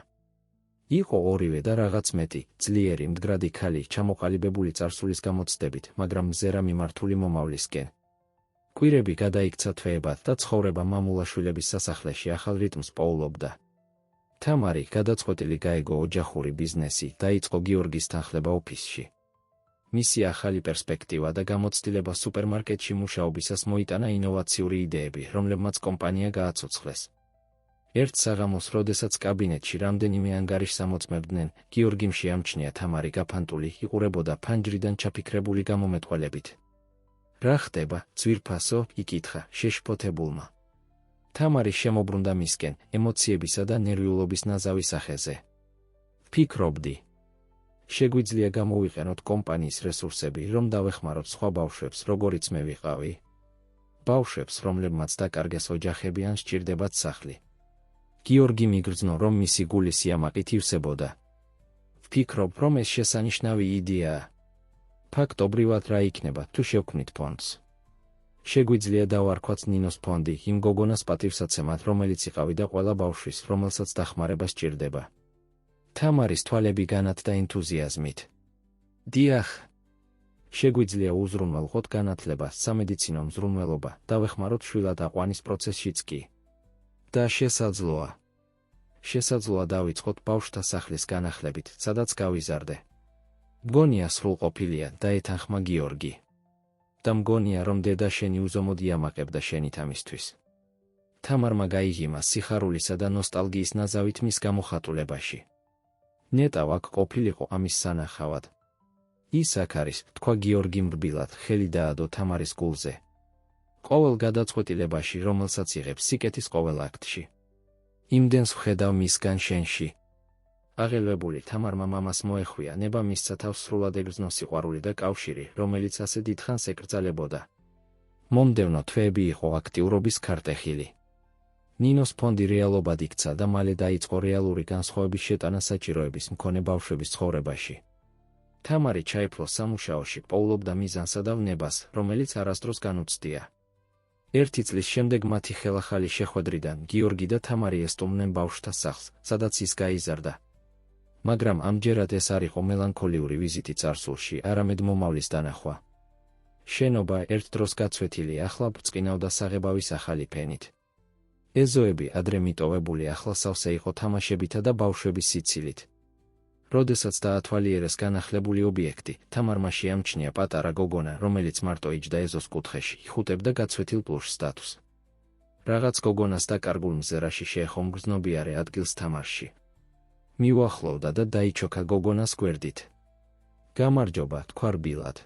იყო ორივე და რაღაც მეტი, ძლიერი, მდგრადი ქალი, ჩამოყალიბებული წარსულის გამოცდებით, მაგრამ მზერა მიმართული მომავლისკენ. კვირები გადაიქცა თვეებად და ცხოვრება მამულაშვილების სასახლეში ახალ რიტმს პოულობდა. თამარი, გადაწყვეტილი გაეგო ოჯახური ბიზნესი, დაიწყო გიორგის თანხლება ოფისში. მისი ახალი პერსპექტივა და გამოცდილება სუპერმარკეტში მუშაობისას მოიტანა ინოვაციური იდეები, რომლებმაც კომპანია გააცოცხლეს. ერთ საღამოს, როდესაც კაბინეტში რამდენიმე ანგარიშს ამოწმებდნენ, გიორგიმ შეამჩნია თამარი გაფანტული, იყურებოდა ფანჯრიდან ჩაფიქრებული გამომეტყველებით. რა ხდება, ძვირფასო? იკითხა შეშფოთებულმა. თამარი შემობრუნდა მისკენ, ემოციებისა და ნერვიულობის ნაზავი სახეზე. ვფიქრობდი. შეგვიძლია გამოვიყენოთ კომპანიის რესურსები, რომ დავეხმაროთ სხვა ბავშვებს, როგორიც მე ვიყავი. ბავშვებს, რომლებმაც დაკარგეს ოჯახები ან სჭირდებათ სახლი. გიორგი მიგრძნო, რომ მისი გული სიამაყით ივსებოდა. ვფიქრობ, რომ ეს შესანიშნავი იდეაა. ფაქტობრივად რა იქნება, თუ შევქმნით ფონდს. შეგვიძლია დავარქვათ ნინოს ფონდი, იმ გოგონას პატივსაცემად, რომელიც იყავი და ყველა ბავშვის, რომელსაც დახმარება სჭირდება. თამარის თვალები განათდა ენთუზიაზმით. დიახ. შეგვიძლია უზრუნველყოთ განათლება, სამედიცინო მზრუნველობა, დავეხმაროთ შვილად აყვანის პროცესშიც კი. და შესაძლოა. შესაძლოა დავიწყოთ ბავშვთა სახლის განახლებით, სადაც გავიზარდე. მგონია სრულყოფილია, დაეთანხმა გიორგი. და მგონია, რომ დედა შენი უზომოდ იამაყებდა შენით ამისთვის. თამარმა გაიღიმა სიხარულისა და ნოსტალგიის ნაზავით მის გამოხატულებაში. ნეტავ აქ ყოფილიყო ამის სანახავად. ის აქ არის, თქვა გიორგი მრბილად, ხელი დაადო თამარის გულზე. ყოველ გადაწყვეტილებაში, რომელსაც იღებს სიკეთის ყოველ აქტში. იმდენს ვხედავ მისგან შენში. აღელვებული თამარმა მამას მოეხვია, ნება მისცა თავს სრულად ეგრძნო სიყვარული და კავშირი, რომელიც ასე დიდხანს ეკრძალებოდა. მომდევნო თვეები იყო აქტიურობის ქარტეხილი. ნინოს ფონდი რეალობად იქცა და მალე დაიწყო რეალური განსხვავების შეტანა საჭიროების მქონე ბავშვების ცხოვრებაში. თამარი ჩაიფლო სამუშაოში, პოულობდა მიზანსა და ვნებას, რომელიც არასდროს განუცდია. ერთი წლის შემდეგ მათი ხელახალი შეხვედრიდან გიორგი და თამარი ესტუმნენ ბავშვთა სახლს, სადაც ის გაიზარდა. მაგრამ ამჯერად ეს არ იყო მელანქოლიური ვიზიტი წარსულში, არამედ მომავლის დანახვა. შენობა ერთ დროს გაცვეთილი ახლა ბრწყინავდა საღებავის ახალი ფენით. ეზოები ადრე მიტოვებული ახლა სავსე იყო თამაშებითა და ბავშვების სიცილით. როდესაც დაათვალიერეს განახლებული ობიექტი, თამარმა შეამჩნია პატარა გოგონა, რომელიც მარტო იჯდა ეზოს კუთხეში, იხუტებდა გაცვეთილ პლუშ სტატუსს. რაღაც გოგონას დაკარგულ მზერაში შეეხო მგრძნობიარე ადგილს თამარში. მიუახლოვდა და დაიჩოქა გოგონას გვერდით. გამარჯობა, თქვა რბილად.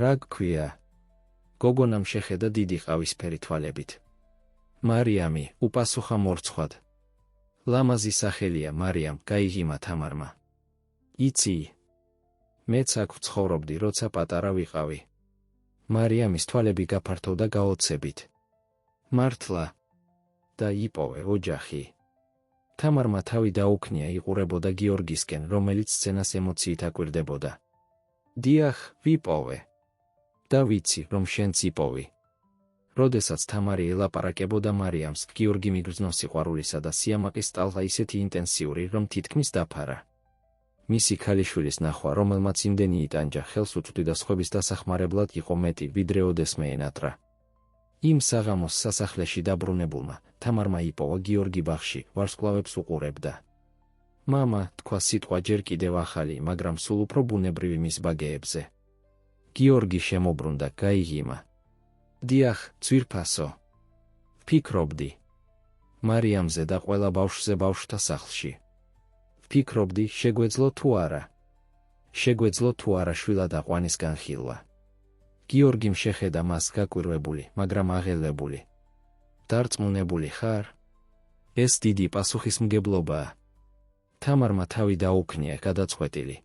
რა გქვია? გოგონამ შეხედა დიდი ყავისფერი თვალებით. მარიამი, უპასუხა მორცხვად. ლამაზი სახელია მარიამ, გაიღიმა თამარმა. იცი? მეც აქ ვცხოვრობდი, როცა პატარა ვიყავი. მარიამის თვალები გაფართოვდა გაოცებით. მართლა? და იპოვე ოჯახი. თამარმა თავი დაუქნია, იყურებოდა გიორგისკენ, რომელიც სცენას ემოციით აკვირდებოდა. დიახ, ვიპოვე. და ვიცი, რომ შენც იპოვი. როდესაც თამარი ელაპარაკებოდა მარიამს, გიორგი მიგრძნო სიყვარულისა და სიამაყის ტალღა ისეთი ინტენსიური, რომ თითქმის დაფარა. მისი ქალიშვილის ნახვა, რომელმაც იმდენი იტანჯა, ხელს უწვდიდა სხვების დასახმარებლად იყო მეტი, ვიდრე ოდესმე ენატრა. იმ საღამოს სასახლეში დაბრუნებულმა თამარმა იპოვა გიორგი ბაღში, ვარსკვლავებს უყურებდა. მამა, თქვა სიტყვა ჯერ კიდევ ახალი, მაგრამ სულ უფრო ბუნებრივი მის ბაგეებზე. გიორგი შემოbrunდა, გაიღიმა. დიახ, ძვირფასო. ვფიქრობდი მარიამზე და ყველა ბავშვზე ბავშვთა სახლში. ვფიქრობდი, შეგვეძლო თუ არა. შეგვეძლო თუ არა შვილად აყვანის განხილვა. გიორგიმ შეხედა მას გაკვირვებული, მაგრამ აღელვებული. დარწმუნებული ხარ? ეს დიდი პასუხისმგებლობაა. თამარმა თავი დაუქნია, გადაწყვეტილი.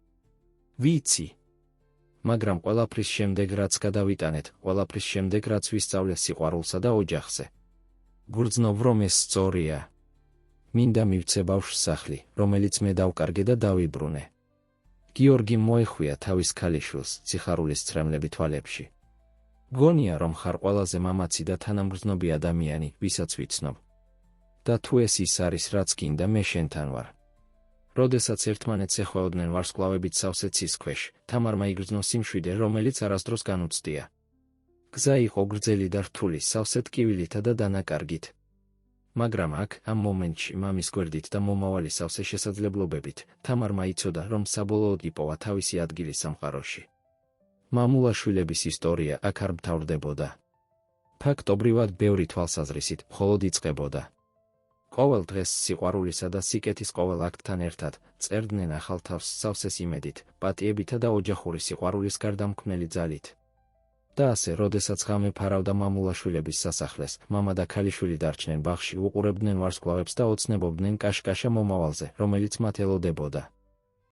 ვიცი. მაგრამ ყველაფრის შემდეგ, რაც გადავიტანეთ, ყველაფრის შემდეგ, რაც ვისწავლე სიყვარულსა და ოჯახზე. გრძნობ, რომ ეს სწორია. მინდა მივცე ბავშვს სახლი, რომელიც მე დავკარგე და დავიბრუნე. გიორგიმ მოეხვია თავის ქალიშვილს, სიხარულის ცრემლები თვალებში. გონია, რომ ხარ ყველაზე მამაცი და თანამგრძნობი ადამიანი, ვისაც ვიცნობ. და თუ ეს ის არის, რაც გინდა, მე შენთან ვარ. როდესაც ერთმანეთს ეხვეოდნენ ვარსკვლავებით სავსე ცის ქვეშ, თამარმა იგრძნო სიმშვიდე, რომელიც არასდროს განუცდია. გზა იყო გრძელი და რთული, სავსე ტკივილითა და დანაკარგით. მაგრამ აქ, ამ მომენტში, მამის გვერდით და მომავალი სავსე შესაძლებლობებით, თამარმა იცოდა, რომ საბოლოოდ იპოვა თავისი ადგილი სამყაროში. მამულაშვილების ისტორია აქ არ მთავრდებოდა. ფაქტობრივად ბევრი თვალსაზრისით მხოლოდ იწყებოდა. ყოველ დღეს სიყვარულისა და სიკეთის ყოველ აქტთან ერთად წერდნენ ახალ თავს სავსეს იმედით, პატიებითა და ოჯახური სიყვარულის გარდამქმნელი ძალით. და ასე, როდესაც ღამე ფარავდა მამულაშვილების სასახლეს, მამა და ქალიშვილი დარჩნენ ბაღში, უყურებდნენ ვარსკვლავებს და ოცნებობდნენ კაშკაშა მომავალზე, რომელიც მათ ელოდებოდა.